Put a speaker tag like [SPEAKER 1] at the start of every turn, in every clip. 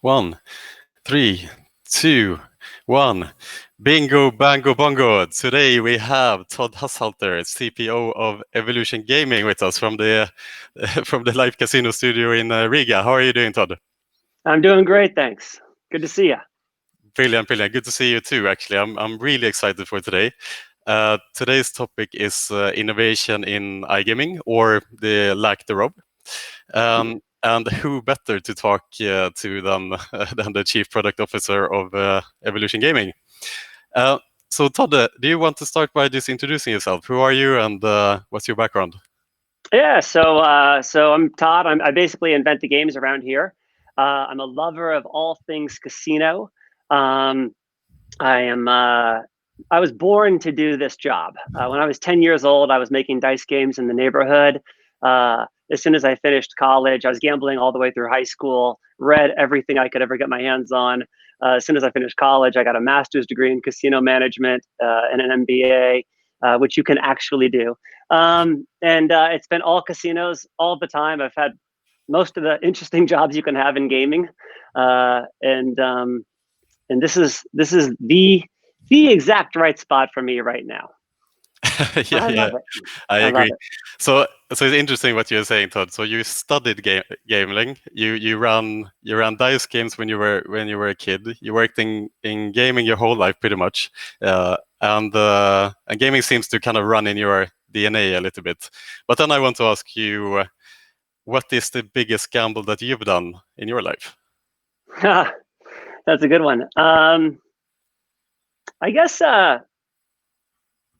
[SPEAKER 1] One, three, two, one. Bingo, bango, bongo. Today we have Todd Haushalter, CPO of Evolution Gaming, with us from the from the live casino studio in Riga. How are you doing, Todd?
[SPEAKER 2] I'm doing great, thanks. Good to see you.
[SPEAKER 1] Brilliant, brilliant. Good to see you too. Actually, I'm really excited for today. Today's topic is innovation in iGaming, or the lack thereof. And who better to talk to than than the Chief Product Officer of Evolution Gaming? So Todd, do you want to start by just introducing yourself? Who are you, and what's your background?
[SPEAKER 2] Yeah, so I'm Todd. I basically invent the games around here. I'm a lover of all things casino. I was born to do this job. When I was 10 years old, I was making dice games in the neighborhood. As soon as I finished college, I was gambling all the way through high school, read everything I could ever get my hands on. As soon as I finished college, I got a master's degree in casino management and an MBA, which you can actually do. It's been all casinos all the time. I've had most of the interesting jobs you can have in gaming. And this is the exact right spot for me right now.
[SPEAKER 1] Yeah, I agree. So it's interesting what you're saying, Todd. So you studied gambling. You ran dice games when you were a kid. You worked in gaming your whole life, pretty much. And gaming seems to kind of run in your DNA a little bit. But then I want to ask you, what is the biggest gamble that you've done in your life?
[SPEAKER 2] That's a good one. I guess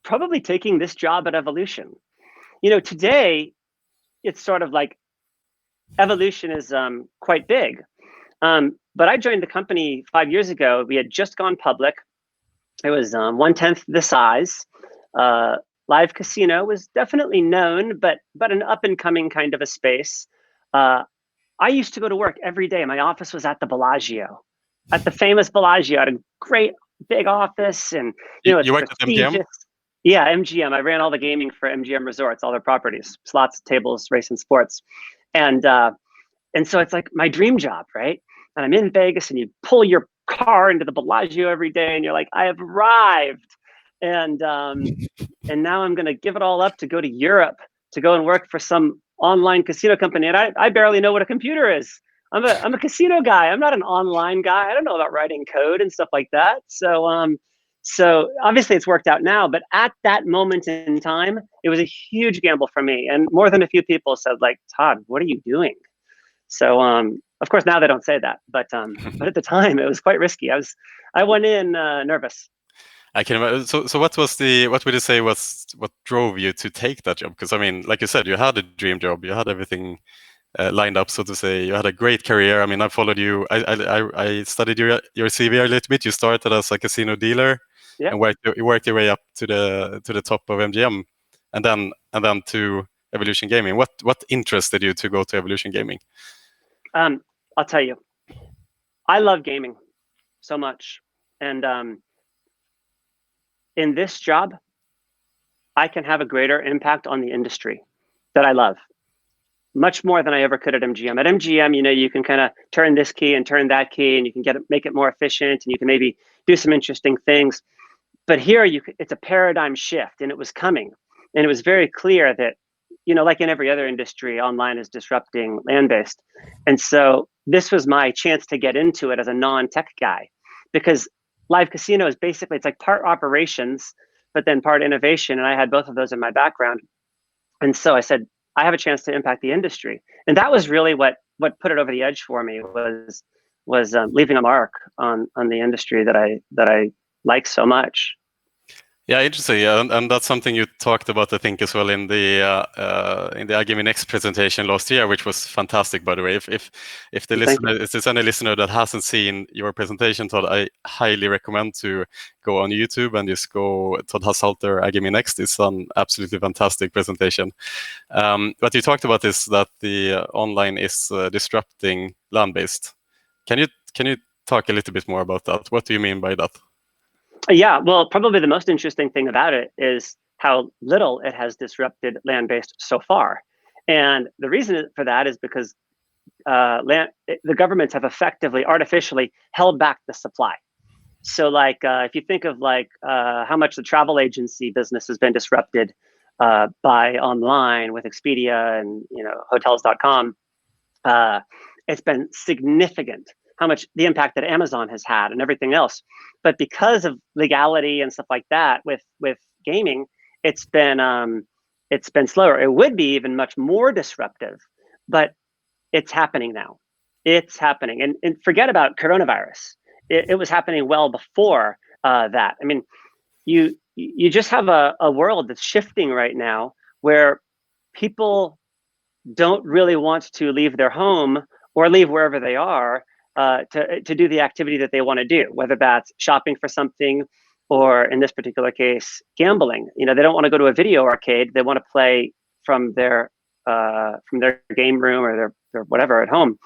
[SPEAKER 2] probably taking this job at Evolution. Today it's sort of like Evolution is quite big. But I joined the company 5 years ago. We had just gone public. It was 1/10 the size. Live casino was definitely known, but an up and coming kind of a space. I used to go to work every day. My office was at the Bellagio, at the famous Bellagio. I had a great big office, and
[SPEAKER 1] you worked at MGM?
[SPEAKER 2] Yeah, MGM. I ran all the gaming for MGM Resorts, all their properties, slots, tables, race, and sports, and so it's like my dream job, right? And I'm in Vegas, and you pull your car into the Bellagio every day, and you're like, I have arrived, and now I'm gonna give it all up to go to Europe to go and work for some online casino company, and I barely know what a computer is. I'm a casino guy. I'm not an online guy. I don't know about writing code and stuff like that. So obviously it's worked out now, but at that moment in time, it was a huge gamble for me. And more than a few people said, like, Todd, what are you doing? So of course now they don't say that, but at the time it was quite risky. I went in nervous.
[SPEAKER 1] I can imagine. So what would you say was what drove you to take that job? Because I mean, like you said, you had a dream job. You had everything lined up, so to say. You had a great career. I mean, I followed you. I studied your CV a little bit. You started as a casino dealer, and worked your way up to the top of MGM, and then to Evolution Gaming. What interested you to go to Evolution Gaming?
[SPEAKER 2] I'll tell you, I love gaming so much, and in this job, I can have a greater impact on the industry that I love, much more than I ever could at MGM. At MGM, you can kind of turn this key and turn that key, and you can make it more efficient, and you can maybe do some interesting things. But here, it's a paradigm shift, and it was coming, and it was very clear that, like in every other industry, online is disrupting land-based, and so this was my chance to get into it as a non-tech guy, because live casino is basically, it's like part operations, but then part innovation, and I had both of those in my background, and so I said, I have a chance to impact the industry, and that was really what put it over the edge for me, was leaving a mark on the industry that I like so much.
[SPEAKER 1] Yeah, interesting. Yeah, and that's something you talked about, I think, as well in the iGaming Next presentation last year, which was fantastic, by the way. If there's any listener that hasn't seen your presentation, Todd, I highly recommend to go on YouTube and just go Todd Haushalter iGaming Next. It's an absolutely fantastic presentation. What you talked about is that the online is disrupting land-based. Can you talk a little bit more about that? What do you mean by that?
[SPEAKER 2] Yeah, well, probably the most interesting thing about it is how little it has disrupted land-based so far. And the reason for that is because the governments have effectively, artificially held back the supply. So like, if you think of like how much the travel agency business has been disrupted by online with Expedia and hotels.com, it's been significant how much the impact that Amazon has had and everything else. But because of legality and stuff like that with gaming, it's been slower. It would be even much more disruptive, but it's happening now. It's happening, and forget about coronavirus. It was happening well before that. I mean, you just have a world that's shifting right now where people don't really want to leave their home or leave wherever they are to do the activity that they want to do, whether that's shopping for something or, in this particular case, gambling. They don't want to go to a video arcade. They want to play from their game room or their whatever at home.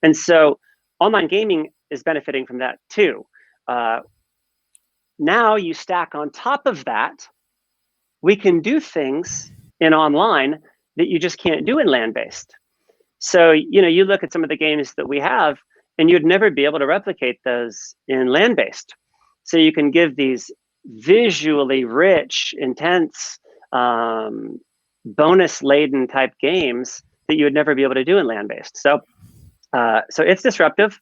[SPEAKER 2] And so online gaming is benefiting from that too. Now you stack on top of that, we can do things in online that you just can't do in land-based. So, you look at some of the games that we have, and you'd never be able to replicate those in land-based. So you can give these visually rich, intense, bonus-laden type games that you would never be able to do in land-based. So it's disruptive.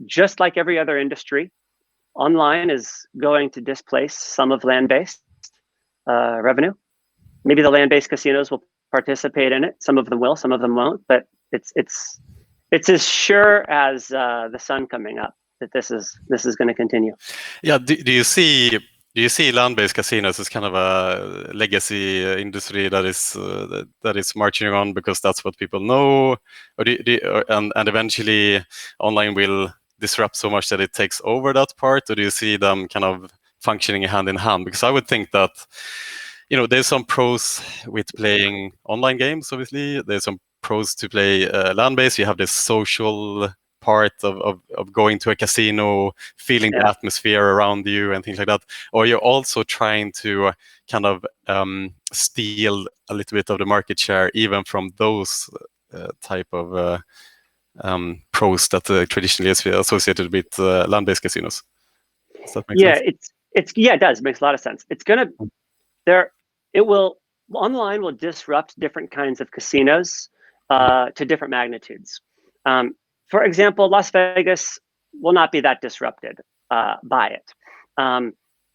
[SPEAKER 2] Just like every other industry, online is going to displace some of land-based revenue. Maybe the land-based casinos will participate in it. Some of them will, some of them won't. But it's as sure as the sun coming up that this is going to continue.
[SPEAKER 1] Yeah. Do you see land-based casinos as kind of a legacy industry that is marching on because that's what people know, or and eventually online will disrupt so much that it takes over that part, or do you see them kind of functioning hand in hand? Because I would think that there's some pros with playing online games. Obviously, there's some pros to play land-based. You have this social part of going to a casino, feeling the atmosphere around you and things like that. Or you're also trying to kind of steal a little bit of the market share, even from those type of pros that traditionally is associated with land-based casinos. Does that make sense?
[SPEAKER 2] It does. It makes a lot of sense. Online will disrupt different kinds of casinos to different magnitudes. For example, Las Vegas will not be that disrupted by it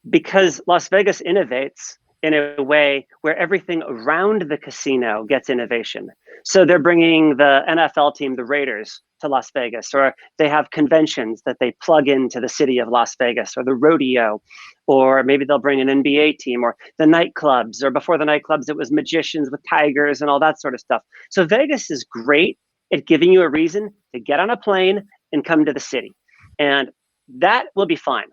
[SPEAKER 2] because Las Vegas innovates in a way where everything around the casino gets innovation. So they're bringing the NFL team, the Raiders, to Las Vegas, or they have conventions that they plug into the city of Las Vegas, or the rodeo, or maybe they'll bring an NBA team, or the nightclubs, or before the nightclubs, it was magicians with tigers and all that sort of stuff. So Vegas is great at giving you a reason to get on a plane and come to the city. And that will be fine.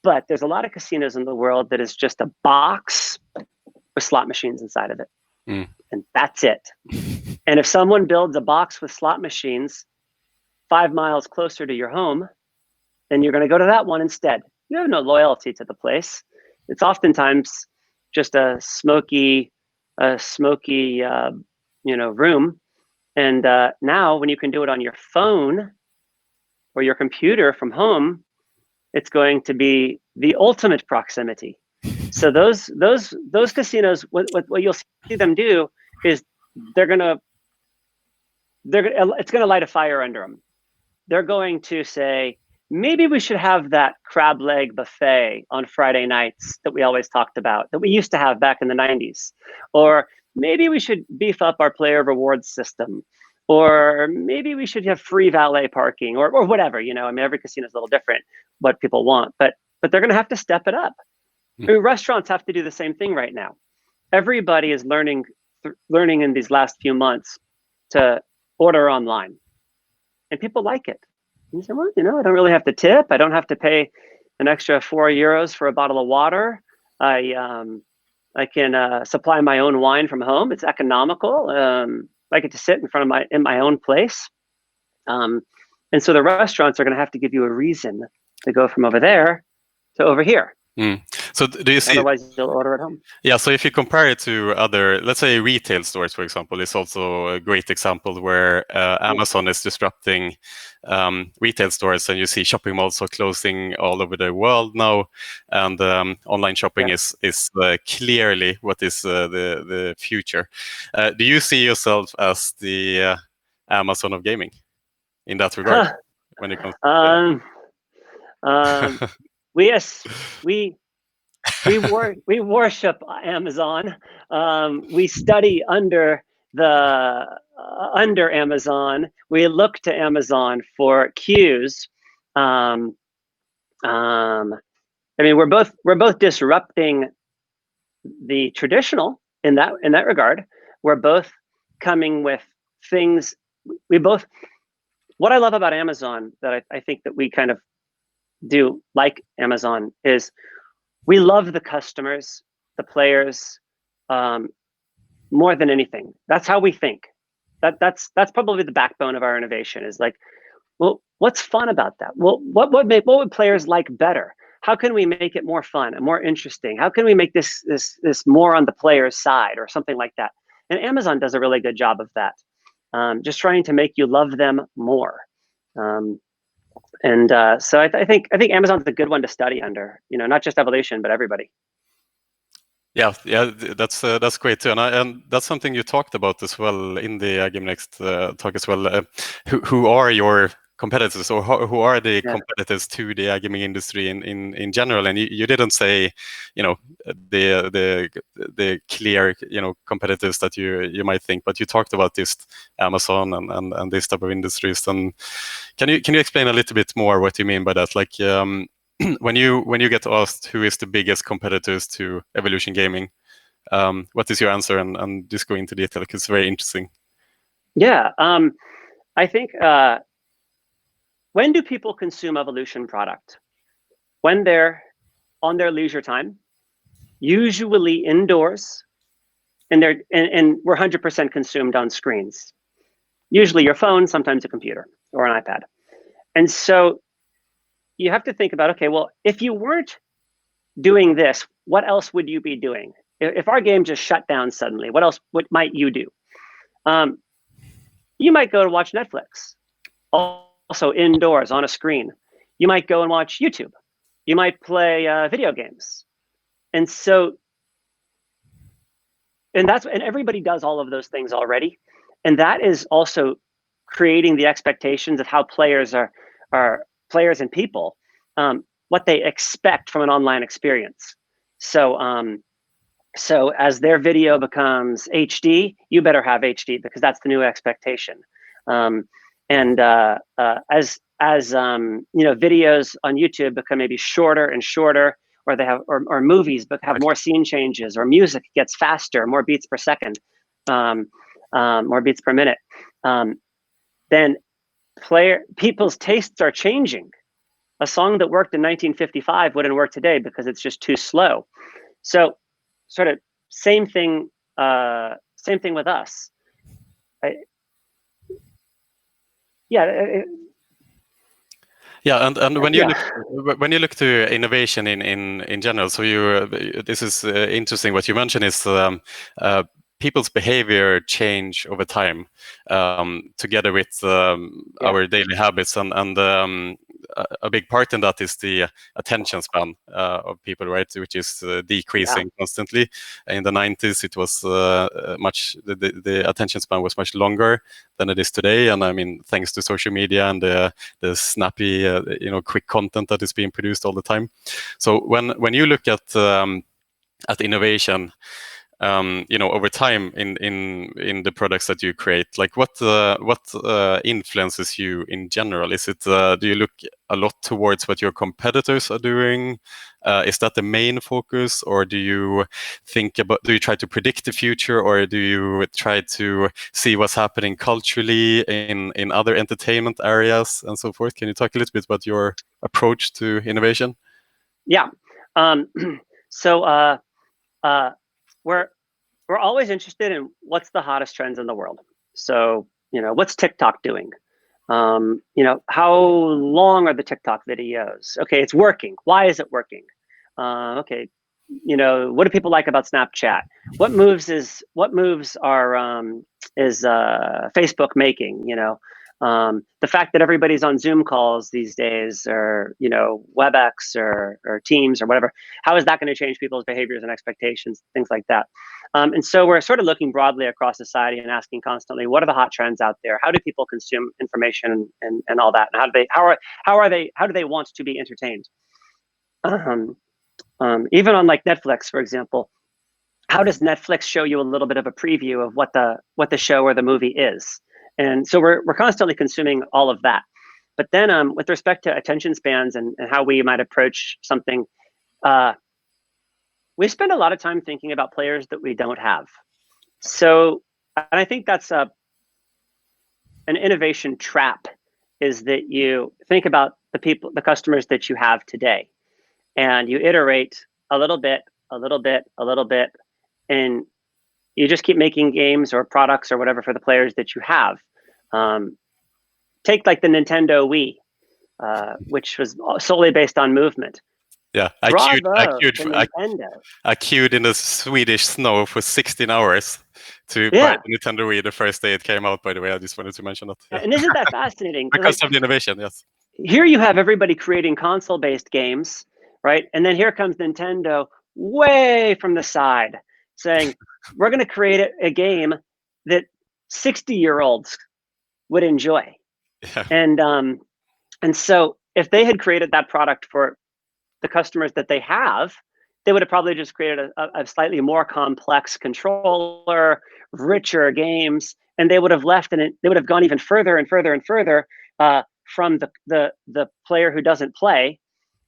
[SPEAKER 2] But there's a lot of casinos in the world that is just a box with slot machines inside of it. And that's it. And if someone builds a box with slot machines 5 miles closer to your home, then you're going to go to that one instead. You have no loyalty to the place. It's oftentimes just a smoky room. And now when you can do it on your phone or your computer from home, it's going to be the ultimate proximity. So those casinos, what you'll see them do is it's going to light a fire under them. They're going to say, maybe we should have that crab leg buffet on Friday nights that we always talked about, that we used to have back in the 90s. Or maybe we should beef up our player rewards system. Or maybe we should have free valet parking or whatever, every casino is a little different what people want, but they're going to have to step it up. Restaurants have to do the same thing right now. Everybody is learning in these last few months to order online, and people like it. And you say, well, I don't really have to tip. I don't have to pay an extra €4 for a bottle of water. I can supply my own wine from home. It's economical. I get to sit in my own place. And so the restaurants are going to have to give you a reason to go from over there to over here.
[SPEAKER 1] So do you see?
[SPEAKER 2] Otherwise, you'll order at home.
[SPEAKER 1] Yeah. So if you compare it to other, let's say retail stores, for example, is also a great example where Amazon is disrupting retail stores, and you see shopping malls are closing all over the world now, and online shopping is clearly what is the future. Do you see yourself as the Amazon of gaming in that regard when it comes to
[SPEAKER 2] we worship Amazon. We study under Amazon. We look to Amazon for cues. I mean, we're both disrupting the traditional in that regard. We're both coming with things. What I love about Amazon that I think that we kind of do like Amazon is we love the customers, the players, more than anything. That's how we think. That's probably the backbone of our innovation is like, well, what's fun about that? Well, what would players like better? How can we make it more fun and more interesting? How can we make this more on the player's side or something like that? And Amazon does a really good job of that. Just trying to make you love them more. So I think Amazon's a good one to study under, not just evolution, but everybody.
[SPEAKER 1] Yeah, that's great too, and that's something you talked about as well in the iGaming Next talk as well. Who are your competitors, or who are the competitors to the iGaming industry in general? And you didn't say, the clear competitors that you might think, but you talked about this Amazon and this type of industries. And can you explain a little bit more what you mean by that? Like when you get asked who is the biggest competitors to Evolution Gaming, what is your answer? And just go into detail because it's very interesting.
[SPEAKER 2] Yeah, I think when do people consume Evolution product? When they're on their leisure time, usually indoors, and we're 100% consumed on screens. Usually your phone, sometimes a computer or an iPad. And so you have to think about, okay, well, if you weren't doing this, what else would you be doing? If our game just shut down suddenly, what might you do? You might go to watch Netflix, also indoors on a screen. You might go and watch YouTube. You might play video games. And everybody does all of those things already. And that is also creating the expectations of how players are players and people, what they expect from an online experience. So as their video becomes HD, you better have HD because that's the new expectation. As videos on YouTube become maybe shorter and shorter, or they have or movies but have more scene changes, or music gets faster, more beats per second, more beats per minute, then people's tastes are changing. A song that worked in 1955 wouldn't work today because it's just too slow. So sort of same thing with us.
[SPEAKER 1] And when you look to innovation in general, so this is interesting. What you mentioned is people's behavior change over time, together with our daily habits, and a big part in that is the attention span of people, right, which is decreasing constantly. In the 90s, it was the attention span was much longer than it is today, and I mean, thanks to social media and the snappy, quick content that is being produced all the time. So when you look at innovation, over time in the products that you create, like what influences you in general? Is it do you look a lot towards what your competitors are doing? Is that the main focus, or do you try to predict the future, or do you try to see what's happening culturally in other entertainment areas and so forth? Can you talk a little bit about your approach to innovation?
[SPEAKER 2] Yeah. We're always interested in what's the hottest trends in the world. So, what's TikTok doing? How long are the TikTok videos? Okay, it's working. Why is it working? Okay, what do people like about Snapchat? What moves are Facebook making? The fact that everybody's on Zoom calls these days, or WebEx or Teams or whatever. How is that going to change people's behaviors and expectations, things like that? And so we're sort of looking broadly across society and asking constantly, what are the hot trends out there? How do people consume information and all that? And how do they want to be entertained? Even on like Netflix, for example, how does Netflix show you a little bit of a preview of what the show or the movie is? And so we're constantly consuming all of that. But then with respect to attention spans and how we might approach something, we spend a lot of time thinking about players that we don't have. So, and I think that's an innovation trap, is that you think about the customers that you have today, and you iterate a little bit, and you just keep making games or products or whatever for the players that you have. Take like the Nintendo Wii, which was solely based on movement.
[SPEAKER 1] Yeah, I queued in the Swedish snow for 16 hours to buy the Nintendo Wii the first day it came out, by the way. I just wanted to mention that.
[SPEAKER 2] Yeah. And isn't that fascinating?
[SPEAKER 1] Because of the innovation, yes.
[SPEAKER 2] Here you have everybody creating console-based games, right? And then here comes Nintendo way from the side saying, we're going to create a game that 60-year-olds would enjoy. Yeah. And so if they had created that product for the customers that they have, they would have probably just created a slightly more complex controller, richer games, and they would have left, and they would have gone even further and further and further from the player who doesn't play,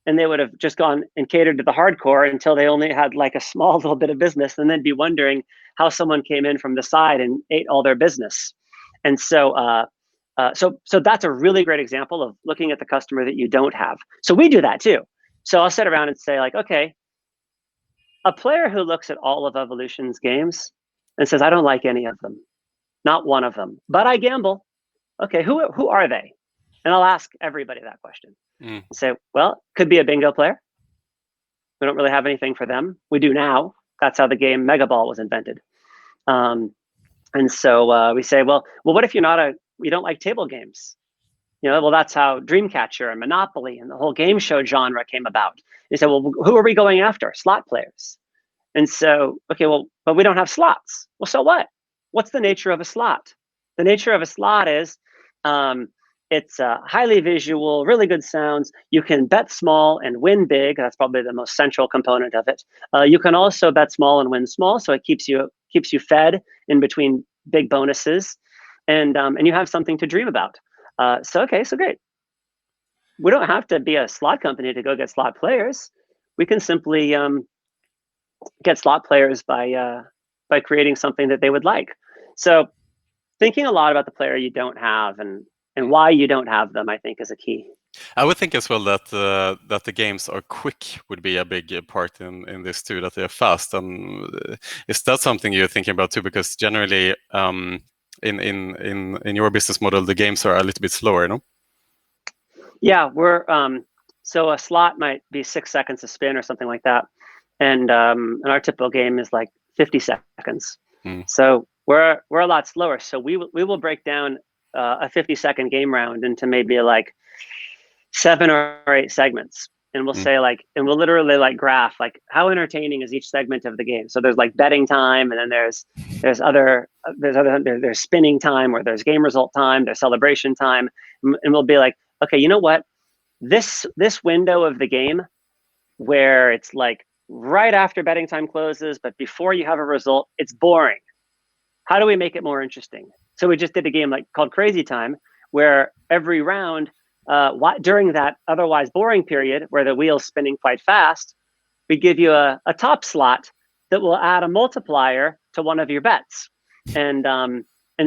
[SPEAKER 2] and they would have just gone and catered to the hardcore until they only had like a small little bit of business, and then be wondering how someone came in from the side and ate all their business. And so so that's a really great example of looking at the customer that you don't have. So we do that too. So I'll sit around and say like, okay, a player who looks at all of Evolution's games and says, I don't like any of them, not one of them, but I gamble. Okay, who are they? And I'll ask everybody that question. Say, well, could be a bingo player. We don't really have anything for them. We do now. That's how the game Mega Ball was invented. And so we say, well, what if you don't like table games? Well, that's how Dreamcatcher and Monopoly and the whole game show genre came about. They said, well, who are we going after? Slot players. And so, okay, well, but we don't have slots. Well, so what? What's the nature of a slot? The nature of a slot is it's highly visual, really good sounds. You can bet small and win big. That's probably the most central component of it. You can also bet small and win small, so it keeps you fed in between big bonuses, and you have something to dream about. So great. We don't have to be a slot company to go get slot players. We can simply get slot players by creating something that they would like. So thinking a lot about the player you don't have and why you don't have them, I think, is a key.
[SPEAKER 1] I would think as well that the games are quick would be a big part in this too, that they're fast. And is that something you're thinking about too? Because generally, in your business model, the games are a little bit slower, no?
[SPEAKER 2] Yeah, we're so a slot might be 6 seconds to spin or something like that, and our typical game is like 50 seconds. So we're a lot slower. So we will break down a 50-second game round into maybe like 7 or 8 segments, and we'll say like, and we'll literally like graph like how entertaining is each segment of the game. So there's like betting time, and then there's spinning time, or there's game result time, there's celebration time, and we'll be like, okay, you know what, this window of the game where it's like right after betting time closes, but before you have a result, it's boring. How do we make it more interesting? So we just did a game called Crazy Time, where every round, during that otherwise boring period where the wheel's spinning quite fast, we give you a top slot that will add a multiplier to one of your bets. And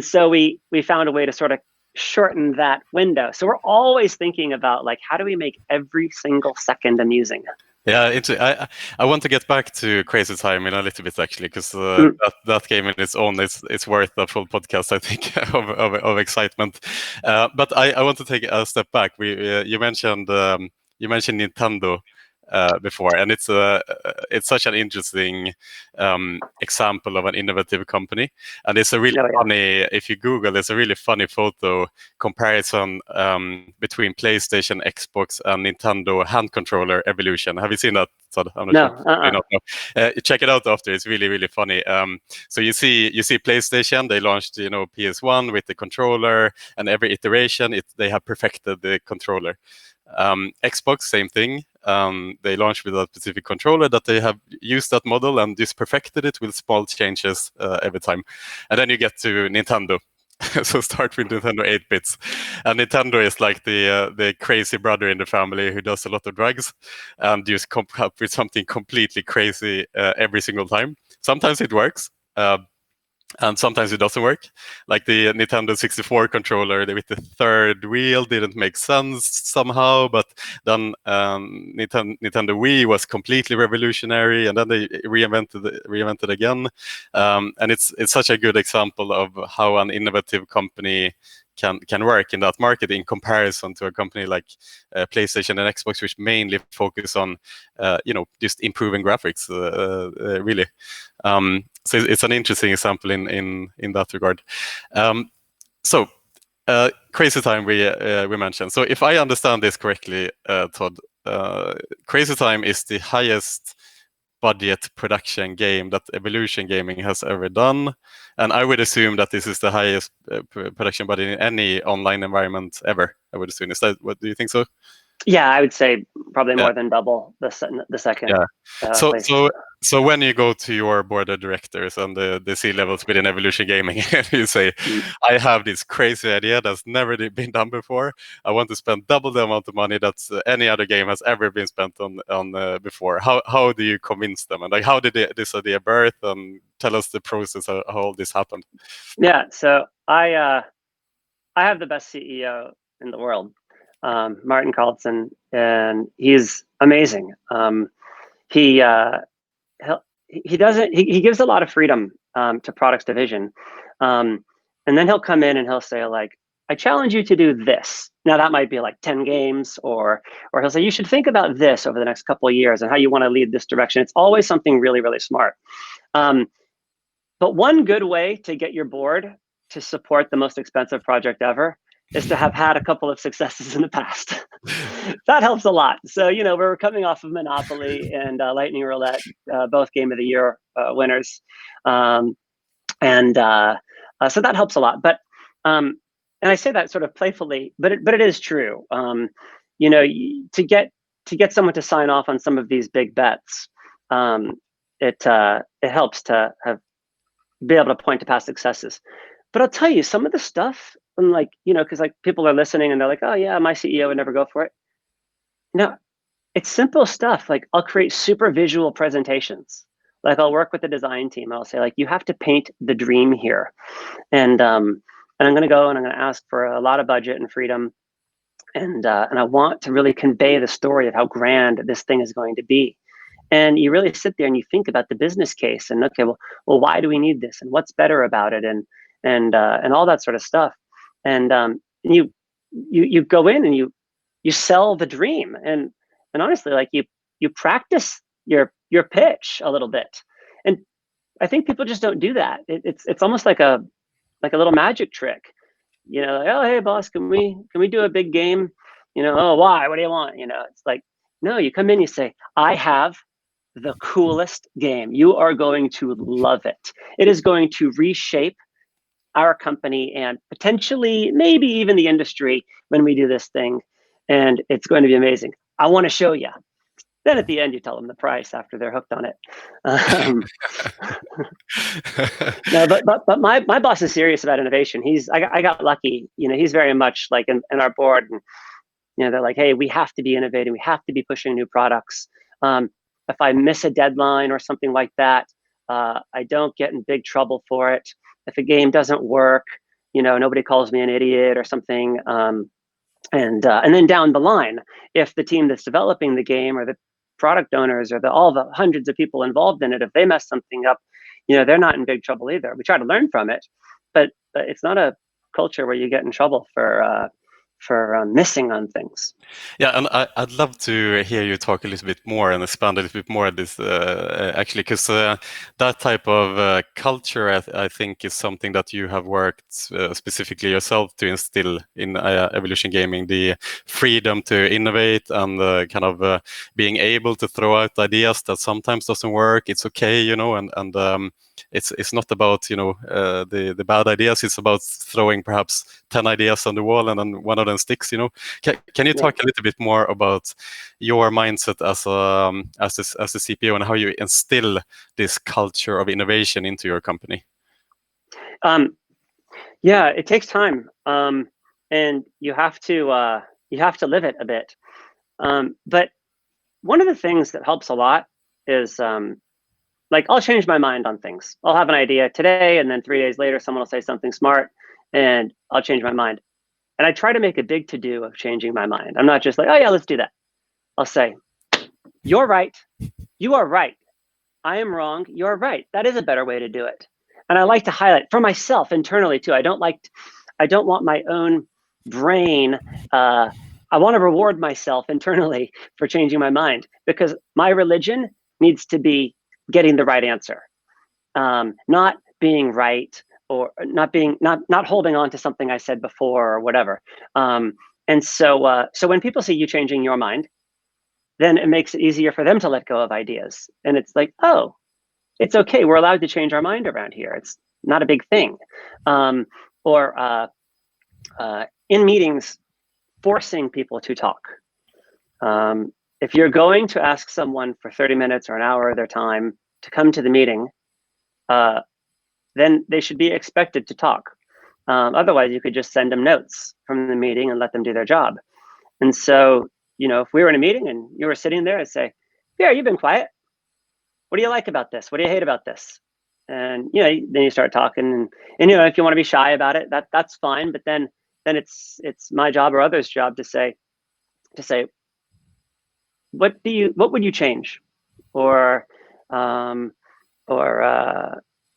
[SPEAKER 2] so we found a way to sort of shorten that window. So we're always thinking about like, how do we make every single second amusing?
[SPEAKER 1] Yeah, I want to get back to Crazy Time in a little bit, actually, because that game in its own, it's worth a full podcast, I think, of excitement. But I want to take a step back. You mentioned Nintendo before, and it's such an interesting example of an innovative company, and it's a really funny. If you Google, it's a really funny photo comparison between PlayStation, Xbox, and Nintendo hand controller evolution. Have you seen that, Todd? I'm not sure. Check it out after. It's really, really funny. So you see PlayStation. They launched, PS1 with the controller, and every iteration, they have perfected the controller. Xbox, same thing. They launched with a specific controller that they have used that model and just perfected it with small changes every time. And then you get to Nintendo. So start with Nintendo 8-bits, and Nintendo is like the crazy brother in the family who does a lot of drugs and just come up with something completely crazy every single time. Sometimes it works. And sometimes it doesn't work. Like the Nintendo 64 controller with the third wheel didn't make sense somehow, but then Nintendo Wii was completely revolutionary, and then they reinvented again. And it's such a good example of how an innovative company can work in that market in comparison to a company like PlayStation and Xbox, which mainly focus on just improving graphics, really. So it's an interesting example in that regard. So Crazy Time we mentioned. So if I understand this correctly, Todd, Crazy Time is the highest budget production game that Evolution Gaming has ever done, and I would assume that this is the highest production budget in any online environment ever. I would assume. Is that what do you think so?
[SPEAKER 2] Yeah, I would say probably more than double the second.
[SPEAKER 1] Yeah. So when you go to your board of directors and the C-levels within Evolution Gaming, and you say, I have this crazy idea that's never been done before. I want to spend double the amount of money that any other game has ever been spent on before. How do you convince them? And like, how did this idea birth? And tell us the process of how all this happened.
[SPEAKER 2] Yeah, so I have the best CEO in the world, Martin Carlson, and he's amazing. He gives a lot of freedom to products division, and then he'll come in and he'll say, like, I challenge you to do this. Now that might be like 10 games, or he'll say you should think about this over the next couple of years and how you want to lead this direction. It's always something really, really smart. But one good way to get your board to support the most expensive project ever is to have had a couple of successes in the past. That helps a lot. So, we're coming off of Monopoly and Lightning Roulette, both Game of the Year winners. So that helps a lot. But, and I say that sort of playfully, but it is true. To get someone to sign off on some of these big bets, it helps to be able to point to past successes. But I'll tell you, some of the stuff, because people are listening and they're like, oh yeah, my CEO would never go for it. No, it's simple stuff. Like, I'll create super visual presentations. Like, I'll work with the design team. I'll say, like, you have to paint the dream here. And I'm going to go and I'm going to ask for a lot of budget and freedom. And I want to really convey the story of how grand this thing is going to be. And you really sit there and you think about the business case and, okay, well, why do we need this? And what's better about it? And all that sort of stuff. And you go in and you sell the dream. And honestly, like, you practice your pitch a little bit. And I think people just don't do that. It's almost like a little magic trick. Like, oh, hey boss, can we do a big game? Oh, why? What do you want? It's like, no, you come in, you say, I have the coolest game. You are going to love it. It is going to reshape our company and potentially maybe even the industry when we do this thing. And it's going to be amazing. I want to show you. Then at the end, you tell them the price after they're hooked on it. No, but my boss is serious about innovation. I got lucky. He's very much like in our board, and they're like, hey, we have to be innovating. We have to be pushing new products. If I miss a deadline or something like that, I don't get in big trouble for it. If a game doesn't work, nobody calls me an idiot or something. And then down the line, if the team that's developing the game or the product owners or all the hundreds of people involved in it, if they mess something up, they're not in big trouble either. We try to learn from it, but it's not a culture where you get in trouble for missing on things.
[SPEAKER 1] Yeah, and I'd love to hear you talk a little bit more and expand a little bit more on this, actually, because that type of culture, I think, is something that you have worked specifically yourself to instill in Evolution Gaming, the freedom to innovate and being able to throw out ideas that sometimes doesn't work. It's okay, and it's not about the bad ideas. It's about throwing perhaps 10 ideas on the wall and then one of them sticks. Can you talk a little bit more about your mindset as a CPO and how you instill this culture of innovation into your company?
[SPEAKER 2] Yeah, it takes time, and you have to live it a bit. But one of the things that helps a lot is like, I'll change my mind on things. I'll have an idea today, and then 3 days later, someone will say something smart, and I'll change my mind. And I try to make a big to-do of changing my mind. I'm not just like, oh yeah, let's do that. I'll say, you're right. You are right. I am wrong. You're right. That is a better way to do it. And I like to highlight for myself internally too. I don't want my own brain. I want to reward myself internally for changing my mind, because my religion needs to be getting the right answer, not being right, or not holding on to something I said before or whatever. And so when people see you changing your mind, then it makes it easier for them to let go of ideas. And it's like, oh, it's okay. We're allowed to change our mind around here. It's not a big thing. Or in meetings, forcing people to talk. If you're going to ask someone for 30 minutes or an hour of their time to come to the meeting, then they should be expected to talk. Otherwise, you could just send them notes from the meeting and let them do their job. And so, if we were in a meeting and you were sitting there, I'd say, "Pierre, you've been quiet. What do you like about this? What do you hate about this?" And then you start talking, and if you want to be shy about it, that's fine. But then it's my job or others' job to say, what would you change, or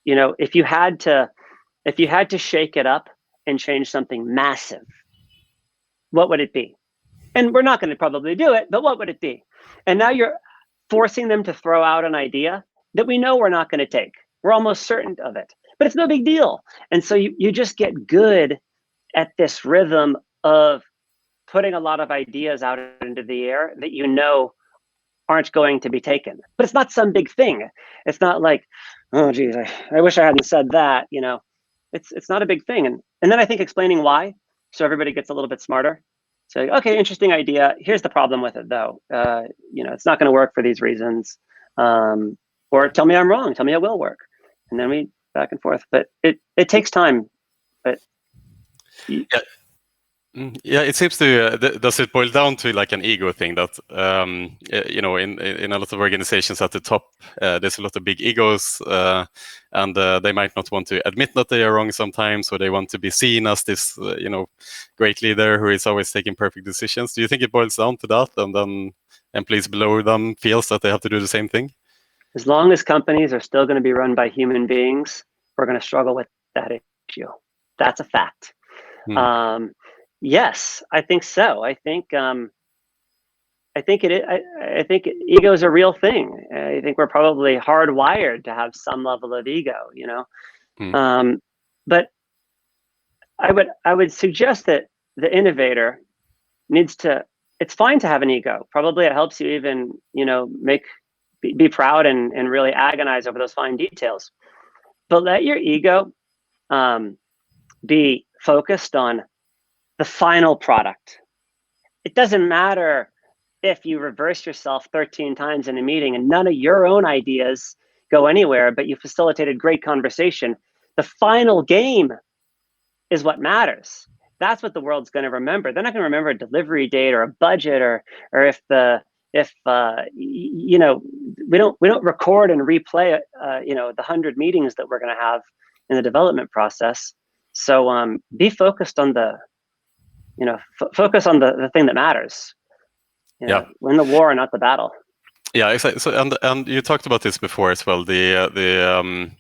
[SPEAKER 2] if you had to shake it up and change something massive, what would it be? And we're not going to probably do it, but what would it be? And now you're forcing them to throw out an idea that we know we're not going to take. We're almost certain of it, but it's no big deal. And so you just get good at this rhythm of putting a lot of ideas out into the air that aren't going to be taken. But it's not some big thing. It's not like, oh geez, I wish I hadn't said that. It's not a big thing. And then I think explaining why, so everybody gets a little bit smarter. So, okay, interesting idea. Here's the problem with it, though. It's not going to work for these reasons. Or tell me I'm wrong. Tell me it will work. And then we back and forth. But it takes time. But
[SPEAKER 1] yeah, it seems to. Does it boil down to like an ego thing that in a lot of organizations at the top, there's a lot of big egos, and they might not want to admit that they are wrong sometimes, or they want to be seen as this great leader who is always taking perfect decisions. Do you think it boils down to that, and then employees below them feels that they have to do the same thing?
[SPEAKER 2] As long as companies are still going to be run by human beings, we're going to struggle with that issue. That's a fact. Yes, I think so. I think ego is a real thing. I think we're probably hardwired to have some level of ego, But I would suggest that the innovator needs to. It's fine to have an ego. Probably it helps you even, be proud and really agonize over those fine details. But let your ego be focused on the final product. It doesn't matter if you reverse yourself 13 times in a meeting and none of your own ideas go anywhere, but you facilitated great conversation. The final game is what matters. That's what the world's going to remember. They're not going to remember a delivery date or a budget or if we don't record and replay the 100 meetings that we're going to have in the development process. So be focused on the thing that matters. Win the war, not the battle.
[SPEAKER 1] Yeah, exactly. So, and you talked about this before as well. The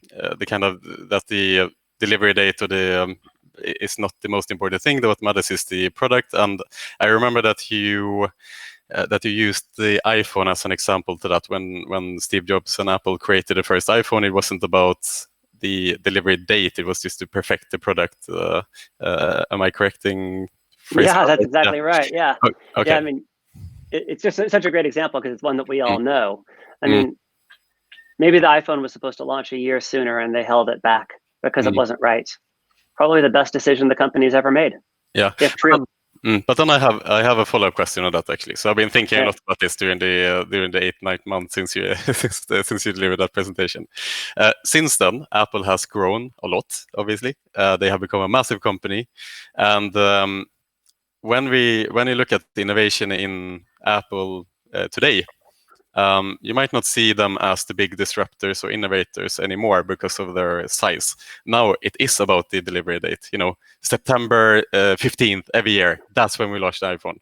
[SPEAKER 1] kind of that the delivery date or the is not the most important thing. What matters is the product. And I remember that you used the iPhone as an example to that. When Steve Jobs and Apple created the first iPhone, it wasn't about the delivery date; it was just to perfect the product. Am I correcting?
[SPEAKER 2] Yeah, that's exactly right. Yeah.
[SPEAKER 1] Okay.
[SPEAKER 2] Yeah, I mean, it's just such a great example because it's one that we all know. I mean, maybe the iPhone was supposed to launch a year sooner and they held it back because it wasn't right. Probably the best decision the company's ever made.
[SPEAKER 1] Yeah,
[SPEAKER 2] if true.
[SPEAKER 1] But then I have a follow-up question on that actually. So I've been thinking a lot about this during the 8-9 months since you since you delivered that presentation. Since then, Apple has grown a lot. Obviously, they have become a massive company, and when you look at the innovation in Apple today, you might not see them as the big disruptors or innovators anymore because of their size. Now it is about the delivery date. September 15th every year. That's when we launch the iPhone.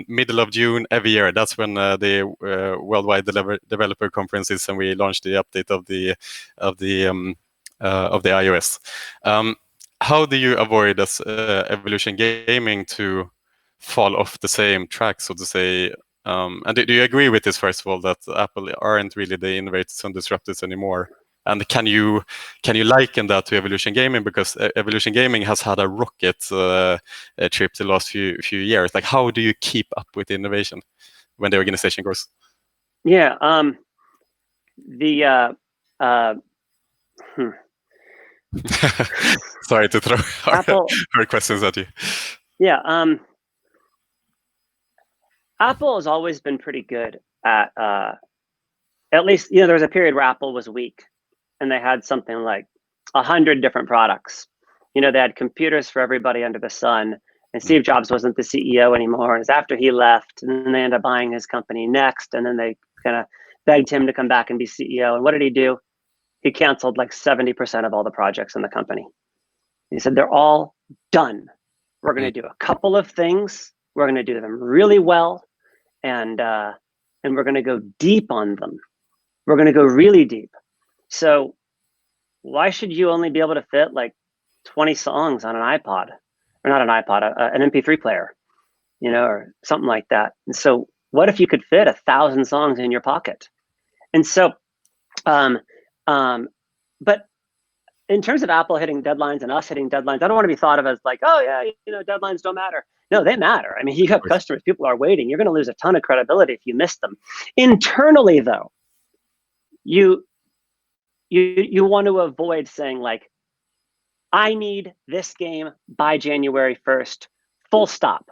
[SPEAKER 1] Middle of June every year. That's when the worldwide developer conferences and we launch the update of the iOS. How do you avoid as Evolution Gaming to fall off the same track, so to say? And do you agree with this, first of all, that Apple aren't really the innovators and disruptors anymore? And can you liken that to Evolution Gaming? Because Evolution Gaming has had a rocket trip the last few years. Like, how do you keep up with innovation when the organization grows?
[SPEAKER 2] Yeah.
[SPEAKER 1] Sorry to throw hard questions at you.
[SPEAKER 2] Yeah. Apple has always been pretty good at least, there was a period where Apple was weak and they had something like 100 different products. They had computers for everybody under the sun, and Steve Jobs wasn't the CEO anymore. It was after he left, and then they ended up buying his company Next, and then they kind of begged him to come back and be CEO. And what did he do? He canceled like 70% of all the projects in the company. He said, they're all done. We're going to do a couple of things. We're going to do them really well. And we're going to go deep on them. We're going to go really deep. So why should you only be able to fit like 20 songs on an iPod, or not an iPod, an MP3 player, or something like that? And so what if you could fit 1,000 songs in your pocket? And so, but in terms of Apple hitting deadlines and us hitting deadlines, I don't want to be thought of as like, oh yeah, deadlines don't matter. No, they matter. I mean, you have customers, people are waiting. You're going to lose a ton of credibility if you miss them. Internally, though, you want to avoid saying like, I need this game by January 1st, full stop.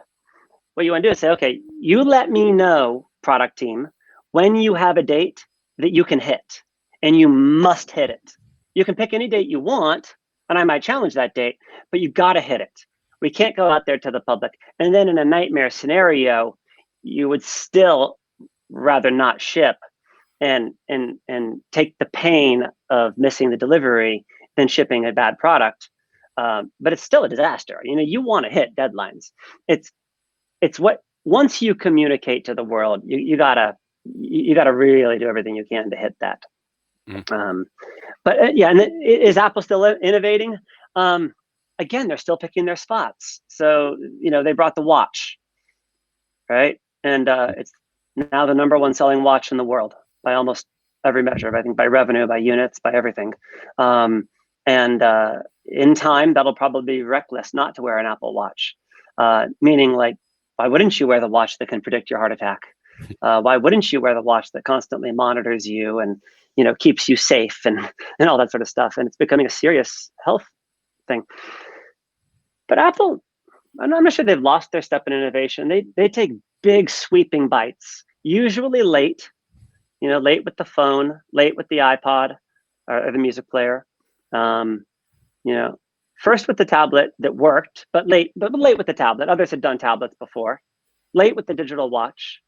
[SPEAKER 2] What you want to do is say, okay, you let me know, product team, when you have a date that you can hit, and you must hit it. You can pick any date you want, and I might challenge that date, but you got to hit it. We can't go out there to the public. And then in a nightmare scenario, you would still rather not ship and take the pain of missing the delivery than shipping a bad product. But it's still a disaster. You want to hit deadlines. It's what, once you communicate to the world, you gotta really do everything you can to hit that. But yeah, and is Apple still innovating? Again, they're still picking their spots. So they brought the watch, right? And it's now the #1 selling watch in the world by almost every measure. I think by revenue, by units, by everything. And in time, that'll probably be reckless not to wear an Apple Watch. Meaning, like, why wouldn't you wear the watch that can predict your heart attack? Why wouldn't you wear the watch that constantly monitors you and keeps you safe and all that sort of stuff? And it's becoming a serious health thing. But Apple, I'm not sure they've lost their step in innovation. They take big sweeping bites, usually late. Late with the phone, late with the iPod or the music player. First with the tablet that worked, but late with the tablet. Others had done tablets before. Late with the digital watch,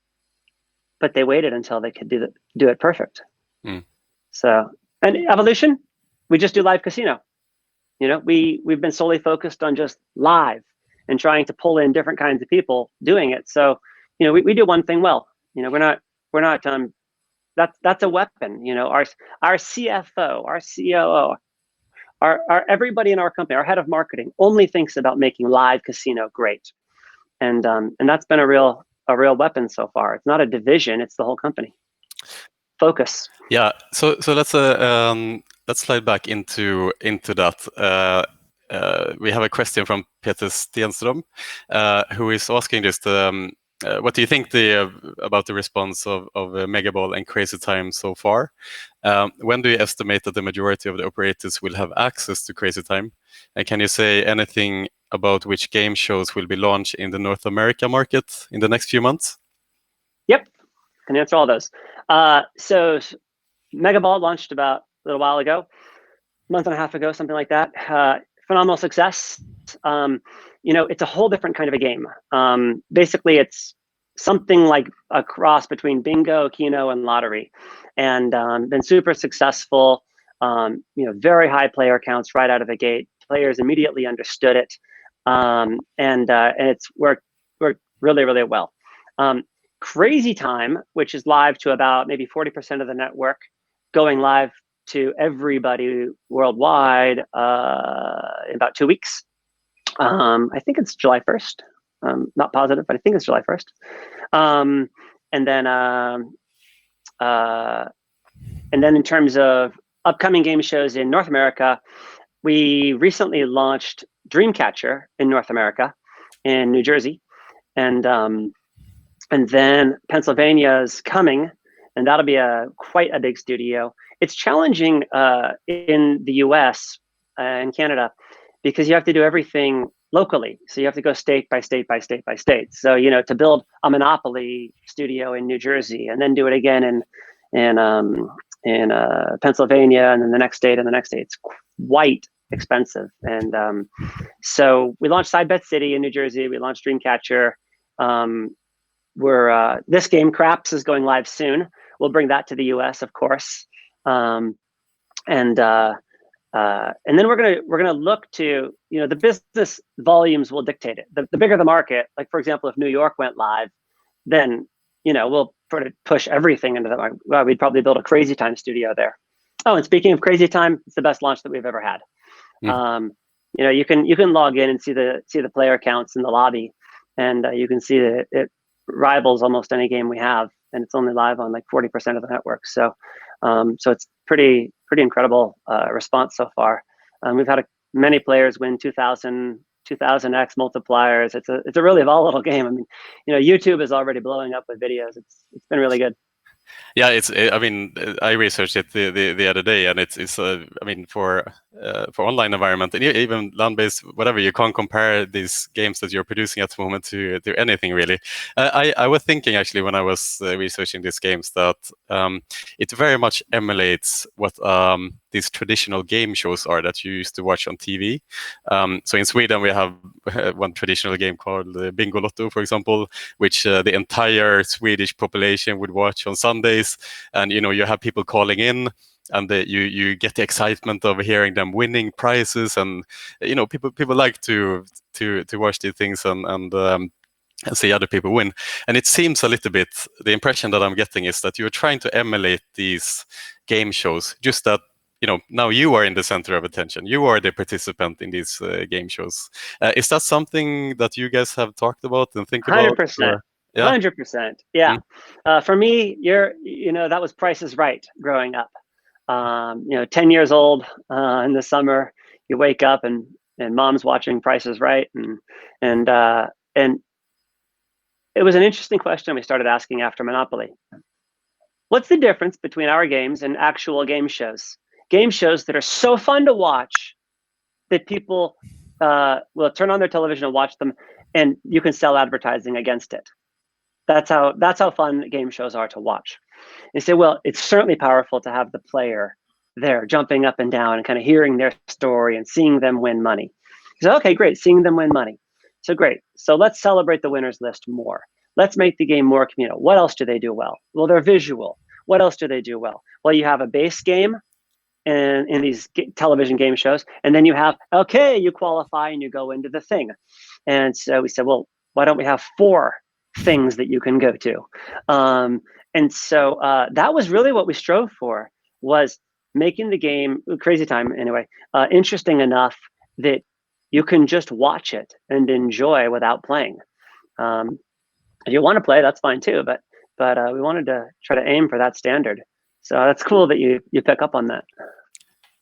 [SPEAKER 2] but they waited until they could do it perfect. So, and Evolution, we just do live casino. We've been solely focused on just live and trying to pull in different kinds of people doing it. So, we do one thing well. We're not. That's a weapon. Our CFO, our COO, everybody in our company, our head of marketing, only thinks about making live casino great, and that's been a real weapon so far. It's not a division; it's the whole company. Focus.
[SPEAKER 1] Yeah. So let's slide back into that. We have a question from Peter Stenström, who is asking just what do you think about the response of Megaball and Crazy Time so far? When do you estimate that the majority of the operators will have access to Crazy Time? And can you say anything about which game shows will be launched in the North America market in the next few months?
[SPEAKER 2] Yep, can answer all those. So Megaball launched about a little while ago, a month and a half ago, something like that. Phenomenal success. It's a whole different kind of a game. Basically, it's something like a cross between bingo, keno, and lottery, and been super successful. Very high player counts right out of the gate. Players immediately understood it, and it's worked really, really well. Crazy Time, which is live to about maybe 40% of the network, going live to everybody worldwide in about 2 weeks. I think it's July 1st. Not positive, but I think it's July 1st. And then in terms of upcoming game shows in North America, we recently launched Dreamcatcher in North America, in New Jersey, and then Pennsylvania's coming, and that'll be quite a big studio. It's challenging in the US and Canada because you have to do everything locally. So you have to go state by state by state by state. So, to build a Monopoly studio in New Jersey and then do it again in Pennsylvania and then the next state and the next state, it's quite expensive. And so we launched Side Bet City in New Jersey. We launched Dreamcatcher. This game, Craps, is going live soon. We'll bring that to the US, of course. And then we're gonna look to, the business volumes will dictate it. The bigger the market, like for example, if New York went live, then we'll sort of push everything into that. Well, we'd probably build a Crazy Time studio there. Oh, and speaking of Crazy Time, it's the best launch that we've ever had. You can log in and see the player counts in the lobby, and you can see that it rivals almost any game we have, and it's only live on like 40% of the network. So it's pretty incredible response so far. We've had many players win 2000x multipliers. It's a really volatile game. I mean, YouTube is already blowing up with videos. It's been really good.
[SPEAKER 1] Yeah, I researched it the other day, and it's for online environment and even land-based, whatever, you can't compare these games that you're producing at the moment to anything really. I was thinking actually when I was researching these games that it very much emulates what these traditional game shows are that you used to watch on TV. So in Sweden we have one traditional game called Bingo Lotto, for example, which the entire Swedish population would watch on Sundays, and you have people calling in, and you get the excitement of hearing them winning prizes, and people like to watch these things and see other people win. And it seems a little bit, the impression that I'm getting is that you're trying to emulate these game shows, just that now you are in the center of attention. You are the participant in these game shows. Is that something that you guys have talked about and think
[SPEAKER 2] 100%,
[SPEAKER 1] about?
[SPEAKER 2] 100%. Yeah. For me, that was Price is Right growing up. 10 years old in the summer, you wake up and mom's watching Price is Right, and it was an interesting question we started asking after Monopoly. What's the difference between our games and actual game shows? Game shows that are so fun to watch that people will turn on their television and watch them, and you can sell advertising against it. That's how fun game shows are to watch. You say, well, it's certainly powerful to have the player there jumping up and down and kind of hearing their story and seeing them win money. You say, okay, great, seeing them win money. So great. So let's celebrate the winners list more. Let's make the game more communal. What else do they do well? Well, they're visual. What else do they do well? Well, you have a base game in these television game shows, and then you have, okay, you qualify and you go into the thing. And so we said, well, why don't we have 4 things that you can go to? And so that was really what we strove for, was making the game, Crazy Time anyway, interesting enough that you can just watch it and enjoy without playing. If you want to play, that's fine too, but we wanted to try to aim for that standard. So that's cool that you pick up on that.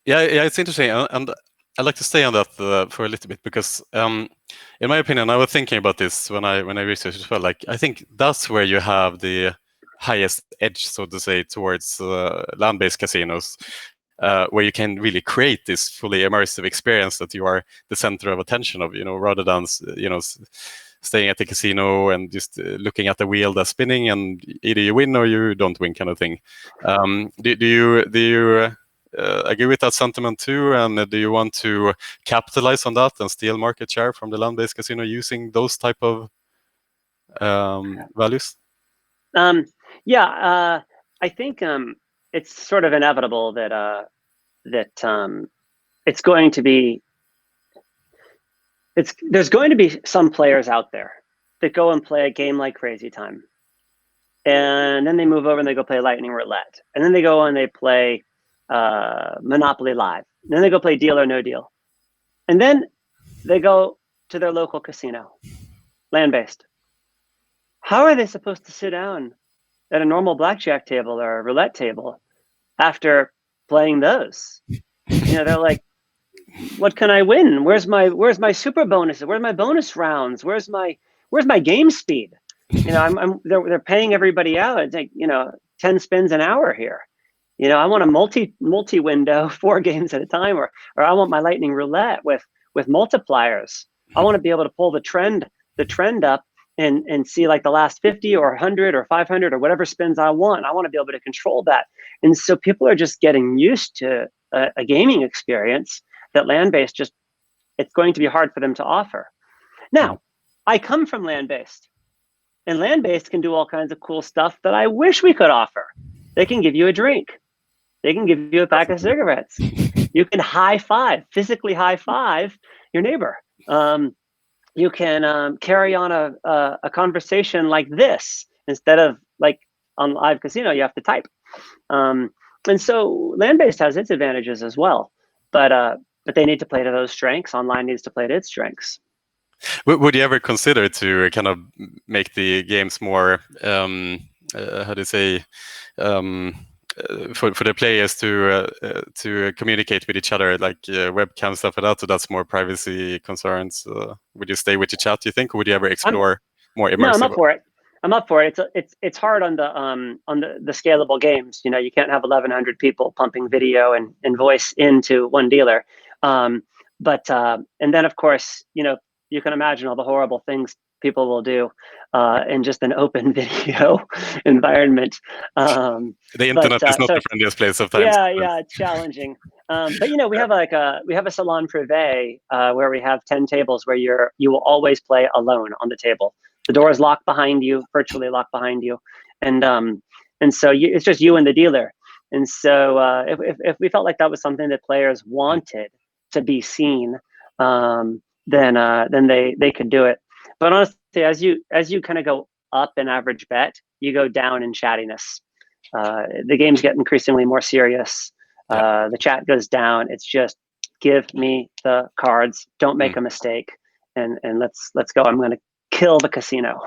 [SPEAKER 1] Yeah, it's interesting, and I'd like to stay on that for a little bit, because in my opinion, I was thinking about this when I researched as well. Like, I think that's where you have the highest edge, so to say, towards land-based casinos, where you can really create this fully immersive experience that you are the center of attention of, rather than staying at the casino and just looking at the wheel that's spinning, and either you win or you don't win, kind of thing. Do you agree with that sentiment too? And do you want to capitalize on that and steal market share from the land-based casino using those type of values?
[SPEAKER 2] Yeah, I think it's sort of inevitable that it's going to be. There's going to be some players out there that go and play a game like Crazy Time, and then they move over and they go play Lightning Roulette, and then they go and they play Monopoly Live, and then they go play Deal or No Deal, and then they go to their local casino, land-based. How are they supposed to sit down at a normal blackjack table or a roulette table after playing those? They're like, what can I win? Where's my super bonuses? Where's my bonus rounds? Where's my game speed? They're paying everybody out. It's like 10 spins an hour here. I want a multi window, 4 games at a time, or I want my Lightning Roulette with multipliers. I want to be able to pull the trend up and see like the last 50 or 100 or 500 or whatever spins I want. I want to be able to control that. And so people are just getting used to a gaming experience that land-based it's going to be hard for them to offer. Now, I come from land-based, and land-based can do all kinds of cool stuff that I wish we could offer. They can give you a drink. They can give you a pack of cigarettes. You can physically high five your neighbor. You can carry on a conversation like this instead of like on live casino, you have to type. And so land-based has its advantages as well, but they need to play to those strengths. Online needs to play to its strengths.
[SPEAKER 1] Would you ever consider to kind of make the games more, how do you say, for the players to communicate with each other, like webcam stuff like that, so that's more privacy concerns? Would you stay with your chat, do you think, or would you ever explore more immersive?
[SPEAKER 2] No, I'm up for it. It's hard on the scalable games. You can't have 1,100 people pumping video and voice into one dealer. And then of course, you can imagine all the horrible things people will do in just an open video environment.
[SPEAKER 1] The internet is not the friendliest place of times.
[SPEAKER 2] Yeah, it's challenging. But we have a salon privé where we have 10 tables where you will always play alone on the table. The door is locked behind you, virtually locked behind you, and so it's just you and the dealer. And so if we felt like that was something that players wanted to be seen, then they could do it. But honestly, as you kind of go up in average bet, you go down in chattiness. The games get increasingly more serious. The chat goes down. It's just give me the cards. Don't make a mistake, and let's go. I'm going to kill the casino.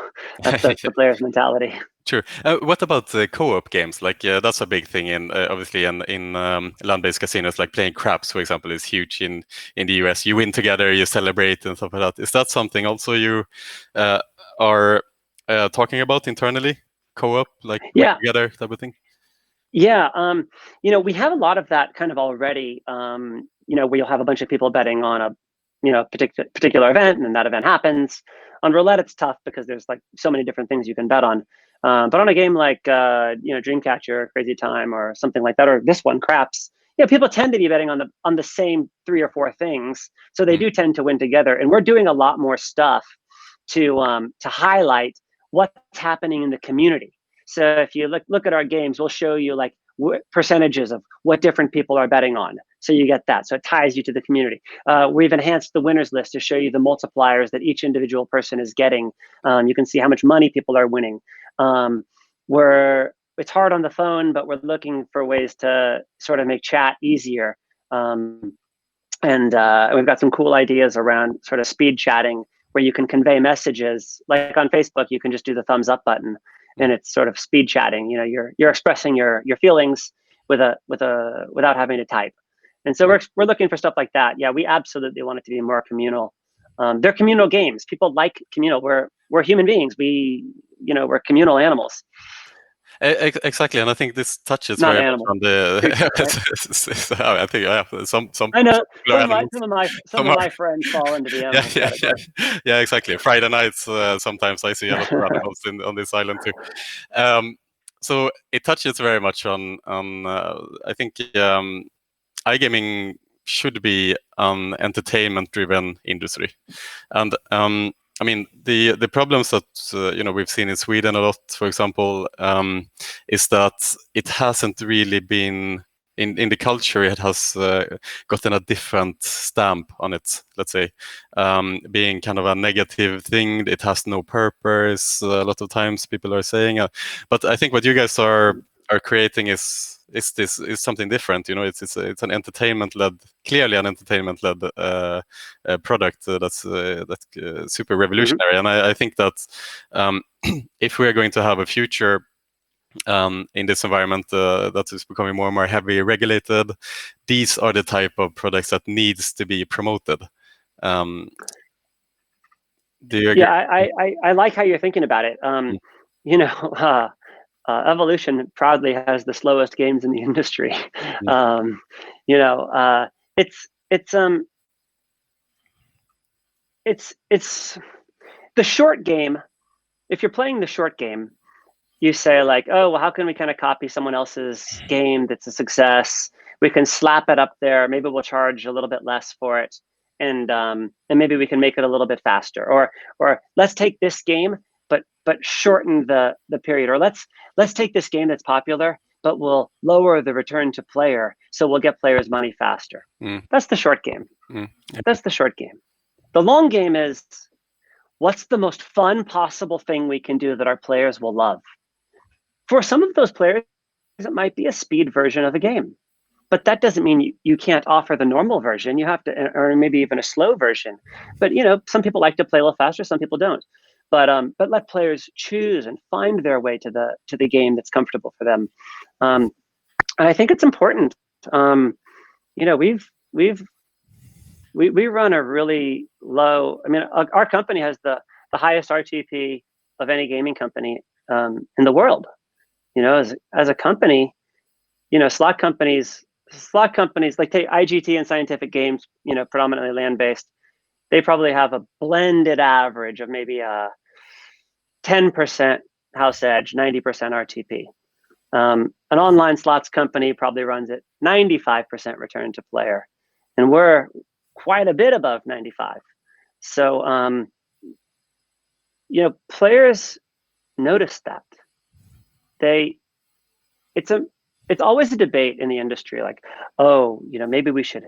[SPEAKER 2] That's the player's mentality.
[SPEAKER 1] True. What about the co-op games? Like that's a big thing obviously in land-based casinos. Like playing craps, for example, is huge in the US. You win together, you celebrate, and stuff like that. Is that something also you are talking about internally? Co-op, like win together type of thing.
[SPEAKER 2] Yeah, we have a lot of that kind of already. Where you'll have a bunch of people betting on a particular event, and then that event happens. On roulette, it's tough because there's like so many different things you can bet on. But on a game like Dreamcatcher, Crazy Time, or something like that, or this one, Craps, people tend to be betting on the same 3 or 4 things, so they do tend to win together. And we're doing a lot more stuff to highlight what's happening in the community. So if you look at our games, we'll show you like percentages of what different people are betting on. So you get that. So it ties you to the community. We've enhanced the winners list to show you the multipliers that each individual person is getting. You can see how much money people are winning. We're it's hard on the phone, but we're looking for ways to sort of make chat easier. And we've got some cool ideas around sort of speed chatting, where you can convey messages. Like on Facebook, you can just do the thumbs up button, and it's sort of speed chatting. You know, you're expressing your feelings without having to type. And so we're looking for stuff like that. Yeah, we absolutely want it to be more communal. They're communal games. People like communal. We're human beings. We're communal animals.
[SPEAKER 1] Exactly, and I think this touches
[SPEAKER 2] Not
[SPEAKER 1] very much
[SPEAKER 2] animal.
[SPEAKER 1] on the.
[SPEAKER 2] Creature, right?
[SPEAKER 1] I think some
[SPEAKER 2] I know
[SPEAKER 1] people are animals.
[SPEAKER 2] some of my friends fall into the animal category.
[SPEAKER 1] Yeah, exactly. Friday nights, sometimes I see a lot of animals on this island too. So it touches very much on I think iGaming should be an entertainment-driven industry, and I mean the problems that we've seen in Sweden a lot, for example, is that it hasn't really been in the culture. It has gotten a different stamp on it. Let's say, being kind of a negative thing. It has no purpose. A lot of times people are saying, but I think what you guys are creating is something different. It's an entertainment-led, clearly an entertainment-led product that's super revolutionary. And I think that if we're going to have a future in this environment that is becoming more and more heavily regulated, these are the type of products that needs to be promoted. Do you agree?
[SPEAKER 2] Yeah, I like how you're thinking about it. Evolution proudly has the slowest games in the industry. It's the short game. If you're playing the short game, you say like, oh, well, how can we kind of copy someone else's game that's a success? We can slap it up there. Maybe we'll charge a little bit less for it, and maybe we can make it a little bit faster. Or let's take this game, but shorten the period. Or let's take this game that's popular, but we'll lower the return to player, so we'll get players money faster. That's the short game. That's the short game. The long game is, what's the most fun possible thing we can do that our players will love? For some of those players, it might be a speed version of a game, but that doesn't mean you can't offer the normal version. You have to, or maybe even a slow version. But some people like to play a little faster, some people don't. But let players choose and find their way to the game that's comfortable for them. And I think it's important. We run a really low. I mean, our company has the highest RTP of any gaming company in the world. As a company, slot companies like take IGT and Scientific Games, predominantly land-based. They probably have a blended average of maybe a 10% house edge, 90% RTP. An online slots company probably runs at 95% return to player, and we're quite a bit above 95. So, players notice that. It's always a debate in the industry, like, oh, maybe we should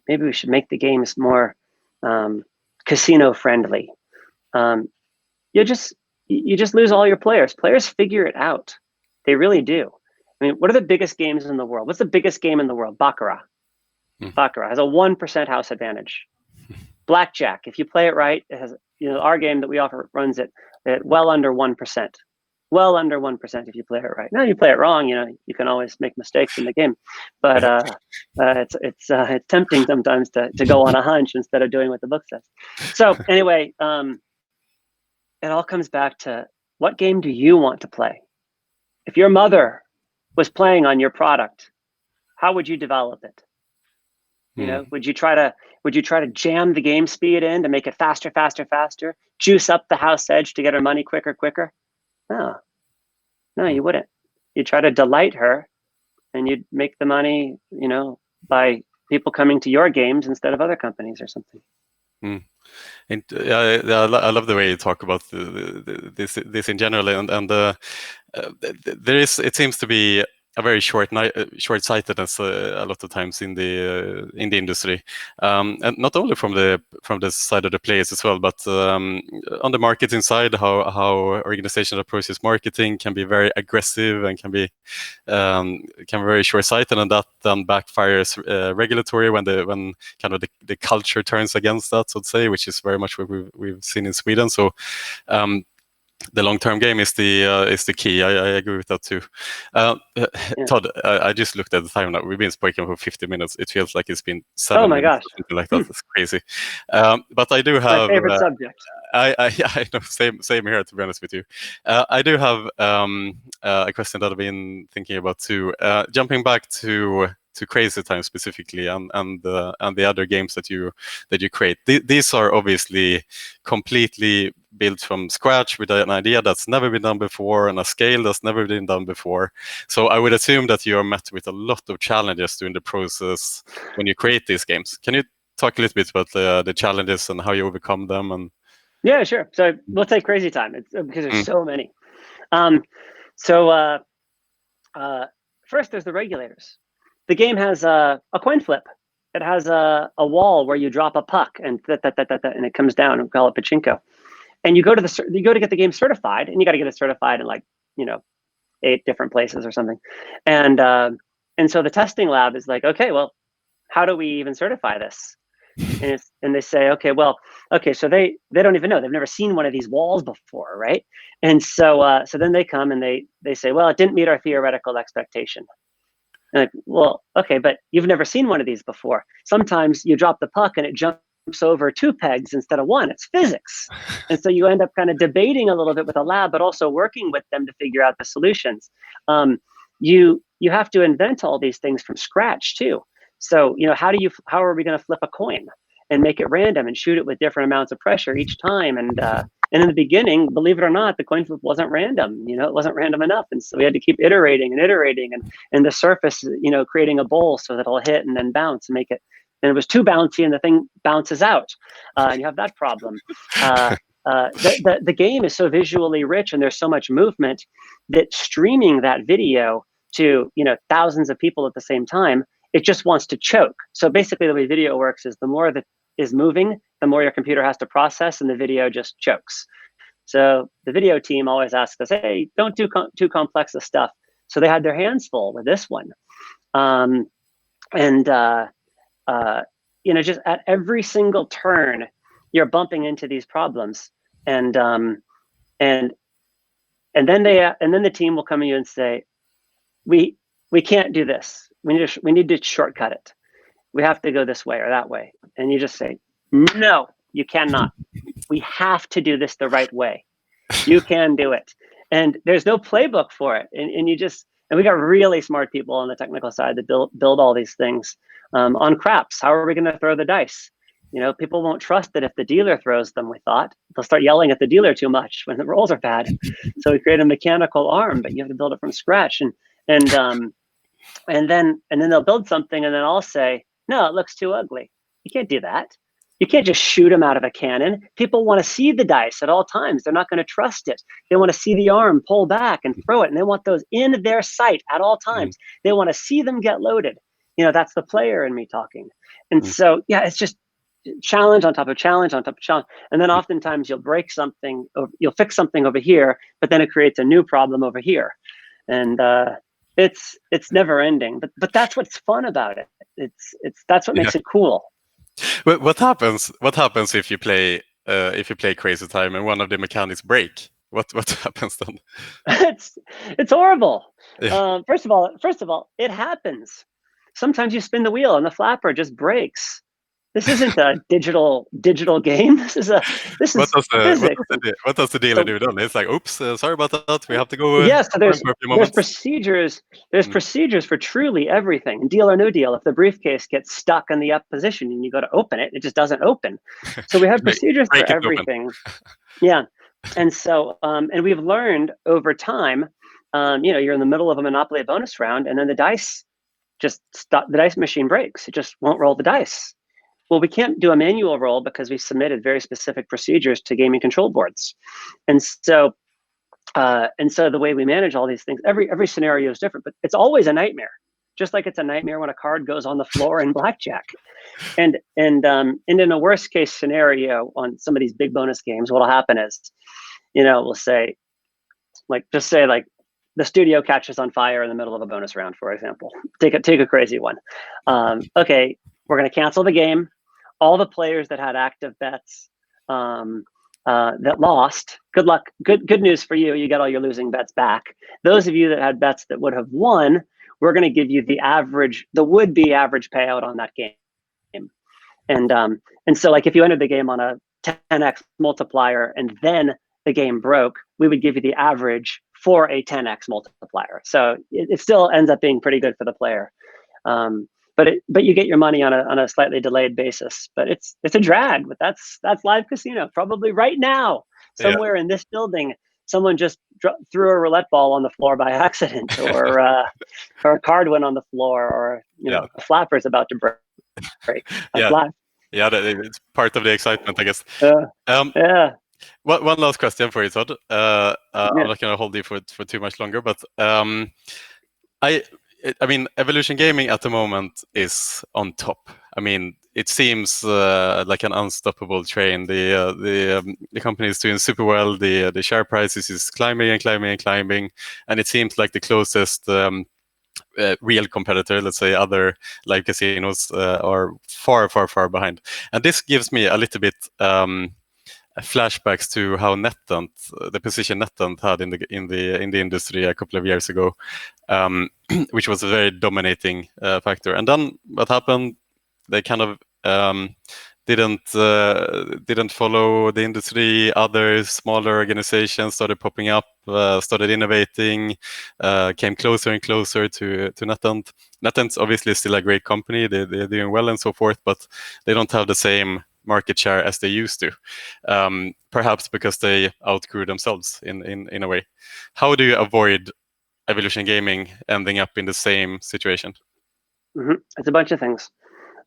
[SPEAKER 2] make the games more casino friendly. You just lose all your players. Players figure it out. They really do. I mean, what are the biggest games in the world? What's the biggest game in the world? Baccarat. Baccarat has a 1% house advantage. Blackjack, if you play it right, it has, our game that we offer runs at well under 1%. Well under 1% if you play it right. Now, you play it wrong, you can always make mistakes in the game, but it's tempting sometimes to go on a hunch instead of doing what the book says. So anyway, it all comes back to, what game do you want to play? If your mother was playing on your product, how would you develop it? Would you try to jam the game speed in to make it faster, juice up the house edge to get her money quicker? No, you wouldn't. You'd try to delight her, and you'd make the money, by people coming to your games instead of other companies or something.
[SPEAKER 1] And I love the way you talk about this in general, and there is, it seems to be a very short-sightedness a lot of times in the industry, and not only from the side of the players as well, but on the marketing side, how organizations approaches marketing can be very aggressive and can be very short-sighted, and that then backfires regulatory when kind of the culture turns against that, so to say, which is very much what we've seen in Sweden. So the long-term game is the key. I agree with that too. Todd, I just looked at the time now. We've been speaking for 50 minutes. It feels like it's been 7 minutes.
[SPEAKER 2] Gosh.
[SPEAKER 1] Or something like that. It's crazy. But I do have
[SPEAKER 2] my favorite subject.
[SPEAKER 1] I know, same here, to be honest with you. I do have a question that I've been thinking about too. Jumping back to Crazy Time specifically, and the other games that you create. These are obviously completely built from scratch with an idea that's never been done before and a scale that's never been done before. So I would assume that you are met with a lot of challenges during the process when you create these games. Can you talk a little bit about the challenges and how you overcome them? And
[SPEAKER 2] yeah, sure. So we'll take Crazy Time. It's because there's so many. First, there's the regulators. The game has a coin flip. It has a wall where you drop a puck and and it comes down. We call it pachinko. And you go to get the game certified, and you got to get it certified in 8 different places or something. And so the testing lab is like, okay, well, how do we even certify this? And they say, okay, so they don't even know. They've never seen one of these walls before, right? And so then they come and they say, well, it didn't meet our theoretical expectation. And like, well, okay, but you've never seen one of these before. Sometimes you drop the puck and it jumps over 2 pegs instead of 1. It's physics. And so you end up kind of debating a little bit with the lab, but also working with them to figure out the solutions. You have to invent all these things from scratch too. So, how are we going to flip a coin and make it random and shoot it with different amounts of pressure each time? And in the beginning, believe it or not, the coin flip wasn't random. It wasn't random enough. And so we had to keep iterating and the surface, creating a bowl so that it'll hit and then bounce and make it. And it was too bouncy and the thing bounces out. And you have that problem. The game is so visually rich and there's so much movement that streaming that video to, thousands of people at the same time, it just wants to choke. So basically the way video works is the more that is moving, the more your computer has to process, and the video just chokes. So the video team always asks us, hey, don't do too complex of stuff. So they had their hands full with this one. Just at every single turn, you're bumping into these problems. And then the team will come to you and say, we can't do this. We need to shortcut it. We have to go this way or that way. And you just say, no, you cannot. We have to do this the right way. You can do it. And there's no playbook for it. And we got really smart people on the technical side that build all these things. On craps, how are we going to throw the dice? People won't trust it if the dealer throws them, we thought. They'll start yelling at the dealer too much when the rolls are bad. So we create a mechanical arm, but you have to build it from scratch. And then they'll build something, and then I'll say, no, it looks too ugly. You can't do that. You can't just shoot them out of a cannon. People want to see the dice at all times. They're not going to trust it. They want to see the arm pull back and throw it, and they want those in their sight at all times. They want to see them get loaded. That's the player in me talking. And so, it's just challenge on top of challenge on top of challenge. And then oftentimes you'll break something, you'll fix something over here, but then it creates a new problem over here. And it's never ending, but that's what's fun about it. That's what makes it cool.
[SPEAKER 1] What happens if you play Crazy Time and one of the mechanics break? What happens then?
[SPEAKER 2] It's horrible.
[SPEAKER 1] Yeah.
[SPEAKER 2] First of all, it happens. Sometimes you spin the wheel and the flapper just breaks. This isn't a digital game. This is physics.
[SPEAKER 1] What does the dealer do then? It's like, oops, sorry about that. We have to go.
[SPEAKER 2] Yes, so there's procedures. There's procedures for truly everything. Deal or no deal. If the briefcase gets stuck in the up position and you go to open it, it just doesn't open. So we have procedures for everything. Yeah, and so and we've learned over time. You're in the middle of a Monopoly bonus round, and then the dice just stop. The dice machine breaks. It just won't roll the dice. Well, we can't do a manual roll because we submitted very specific procedures to gaming control boards. And so And so the way we manage all these things, every scenario is different, but it's always a nightmare. Just like it's a nightmare when a card goes on the floor in blackjack. And in a worst case scenario on some of these big bonus games, what'll happen is, we'll say, just say the studio catches on fire in the middle of a bonus round, for example. Take a crazy one. Okay, we're going to cancel the game. All the players that had active bets that lost, good luck. Good news for you. You get all your losing bets back. Those of you that had bets that would have won, we're going to give you the would-be average payout on that game. And so if you entered the game on a 10x multiplier and then the game broke, we would give you the average for a 10x multiplier. So it still ends up being pretty good for the player. But you get your money on a slightly delayed basis. But it's a drag. But that's live casino. Probably right now, somewhere in this building, someone just threw a roulette ball on the floor by accident, or a card went on the floor, or a flapper is about to break. That's live.
[SPEAKER 1] Yeah, it's part of the excitement, I guess.
[SPEAKER 2] Yeah.
[SPEAKER 1] One last question for you, Todd. I'm not going to hold you for too much longer, but I mean, Evolution Gaming at the moment is on top. I mean, it seems like an unstoppable train. The company is doing super well. The share prices is climbing and climbing and climbing, and it seems like the closest real competitor, let's say other live casinos, are far behind. And this gives me a little bit flashbacks to how NetEnt, the position NetEnt had in the industry a couple of years ago, which was a very dominating factor. And then what happened? They kind of didn't follow the industry. Other smaller organizations started popping up, started innovating, came closer and closer to NetEnt. NetEnt's obviously still a great company. They're doing well and so forth, but they don't have the same market share as they used to, perhaps because they outgrew themselves in a way. How do you avoid Evolution Gaming ending up in the same situation?
[SPEAKER 2] It's a bunch of things.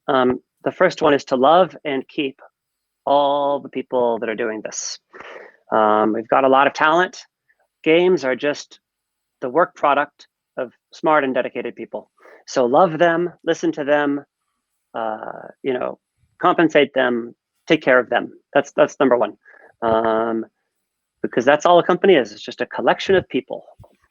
[SPEAKER 2] The first one is to love and keep all the people that are doing this. We've got a lot of talent. Games are just the work product of smart and dedicated people. So love them, listen to them, compensate them, take care of them. That's number one. Because that's all a company is. It's just a collection of people.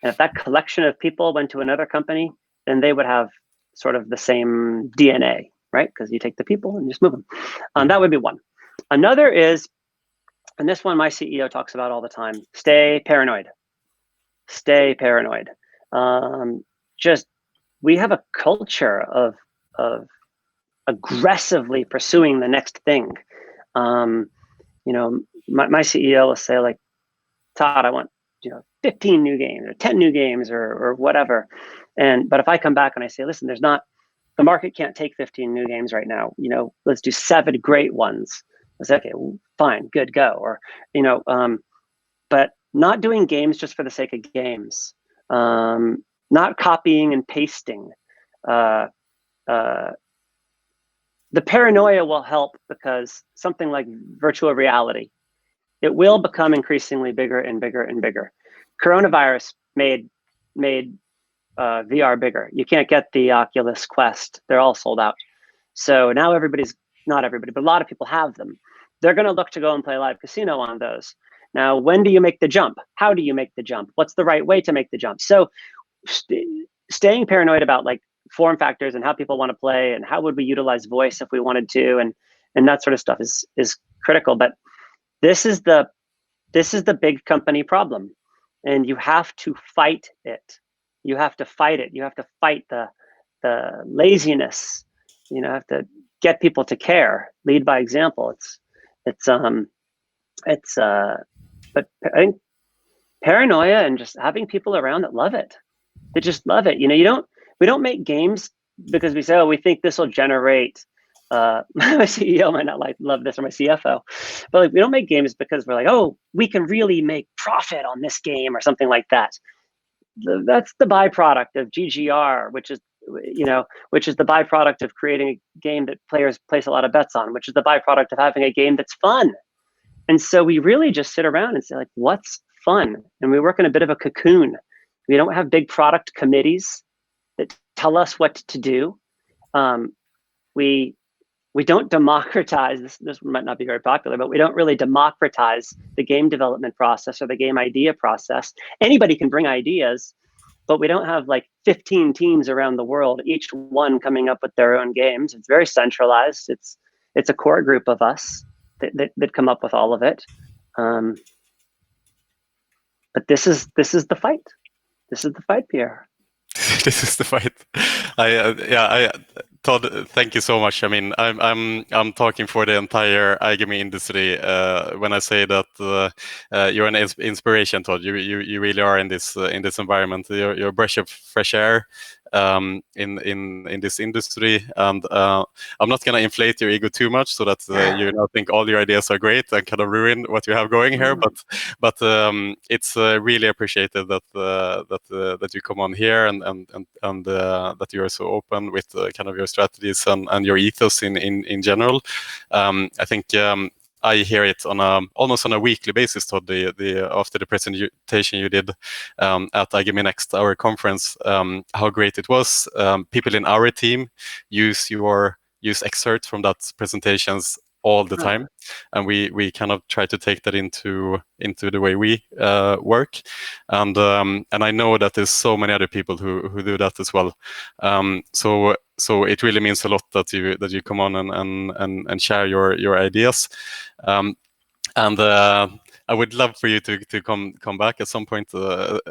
[SPEAKER 2] And if that collection of people went to another company, then they would have sort of the same DNA, right? Because you take the people and just move them. That would be one. Another is, and this one my CEO talks about all the time, stay paranoid. Stay paranoid. We have a culture of aggressively pursuing the next thing. My CEO will say, Todd, I want 15 new games or 10 new games or whatever. But if I come back and I say, listen, the market can't take 15 new games right now. Let's do 7 great ones. I say, okay, well, fine, good, go. Or but not doing games just for the sake of games. Not copying and pasting. The paranoia will help because something like virtual reality, it will become increasingly bigger and bigger and bigger. Coronavirus made VR bigger. You can't get the Oculus Quest. They're all sold out. So now not everybody, but a lot of people have them. They're going to look to go and play live casino on those. Now, when do you make the jump? How do you make the jump? What's the right way to make the jump? So staying paranoid about form factors and how people want to play and how would we utilize voice if we wanted to, and that sort of stuff is critical. But this is the big company problem, and you have to fight it. You have to fight it. You have to fight the laziness. You have to get people to care. Lead by example. But I think paranoia and just having people around that love it. They just love it. We don't make games because we say, oh, we think this will generate. My CEO might not love this, or my CFO, but we don't make games because we're like, oh, we can really make profit on this game or something like that. That's the byproduct of GGR, which is the byproduct of creating a game that players place a lot of bets on, which is the byproduct of having a game that's fun. And so we really just sit around and say, what's fun, and we work in a bit of a cocoon. We don't have big product committees that tell us what to do. We don't democratize this. This might not be very popular, but we don't really democratize the game development process or the game idea process. Anybody can bring ideas, but we don't have like 15 teams around the world, each one coming up with their own games. It's very centralized. It's a core group of us that come up with all of it. But this is the fight. This is the fight, Pierre.
[SPEAKER 1] This is the fight. Todd, thank you so much. I mean, I'm talking for the entire iGaming industry when I say that you're an inspiration, Todd. You really are in this environment. You're a breath of fresh air in this industry, and I'm not gonna inflate your ego too much so that you think all your ideas are great and kind of ruin what you have going here. But it's really appreciated that you come on here and that you are so open with kind of your strategies and your ethos in general. I think I hear it on almost on a weekly basis, Todd. After the presentation you did at iGaming Next, our conference, how great it was. People in our team use excerpts from that presentations all the time, and we kind of try to take that into the way we work, and I know that there's so many other people who do that as well. So it really means a lot that you come on and share your ideas, and I would love for you to come back at some point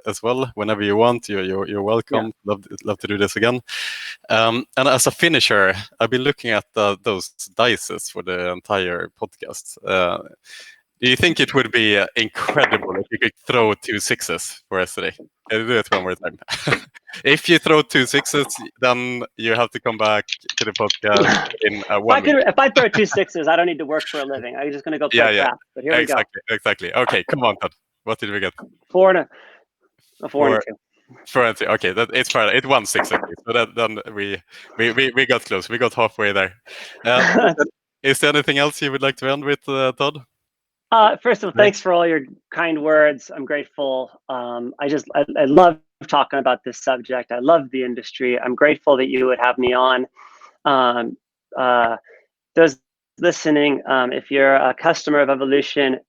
[SPEAKER 1] as well, whenever you want. You're welcome. Yeah. Love to do this again. And as a finisher, I've been looking at those dices for the entire podcast. Do you think it would be incredible if you could throw 2 6s for us today? Can you do it one more time? If you throw 2 6s, then you have to come back to the podcast in 1 week.
[SPEAKER 2] If I throw 2 6s, I don't need to work for a living. I'm just going to go play craft. But here we go.
[SPEAKER 1] Exactly. Okay, come on, Todd. What did we get?
[SPEAKER 2] 4 and 2.
[SPEAKER 1] 4 and 2. Okay, it's fine. It won 6 at least. So then we got close. We got halfway there. Is there anything else you would like to end with, Todd?
[SPEAKER 2] First of all, thanks for all your kind words. I'm grateful. I love talking about this subject. I love the industry. I'm grateful that you would have me on. Those listening, if you're a customer of Evolution,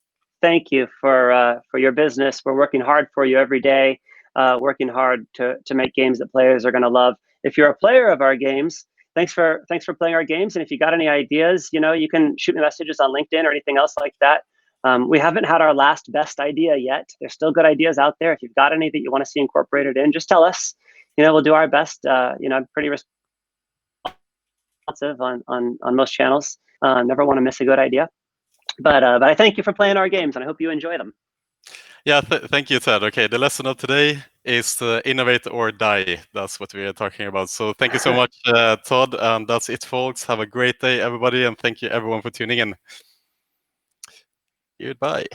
[SPEAKER 2] thank you for your business. We're working hard for you every day, working hard to make games that players are going to love. If you're a player of our games, thanks for playing our games. And if you got any ideas, you can shoot me messages on LinkedIn or anything else like that. We haven't had our last best idea yet. There's still good ideas out there. If you've got any that you want to see incorporated in, just tell us. We'll do our best. I'm pretty responsive on most channels. Never want to miss a good idea. But I thank you for playing our games, and I hope you enjoy them.
[SPEAKER 1] Yeah, thank you, Ted. Okay, the lesson of today is innovate or die. That's what we are talking about. So thank you so much, Todd. And that's it, folks. Have a great day, everybody. And thank you, everyone, for tuning in. Goodbye.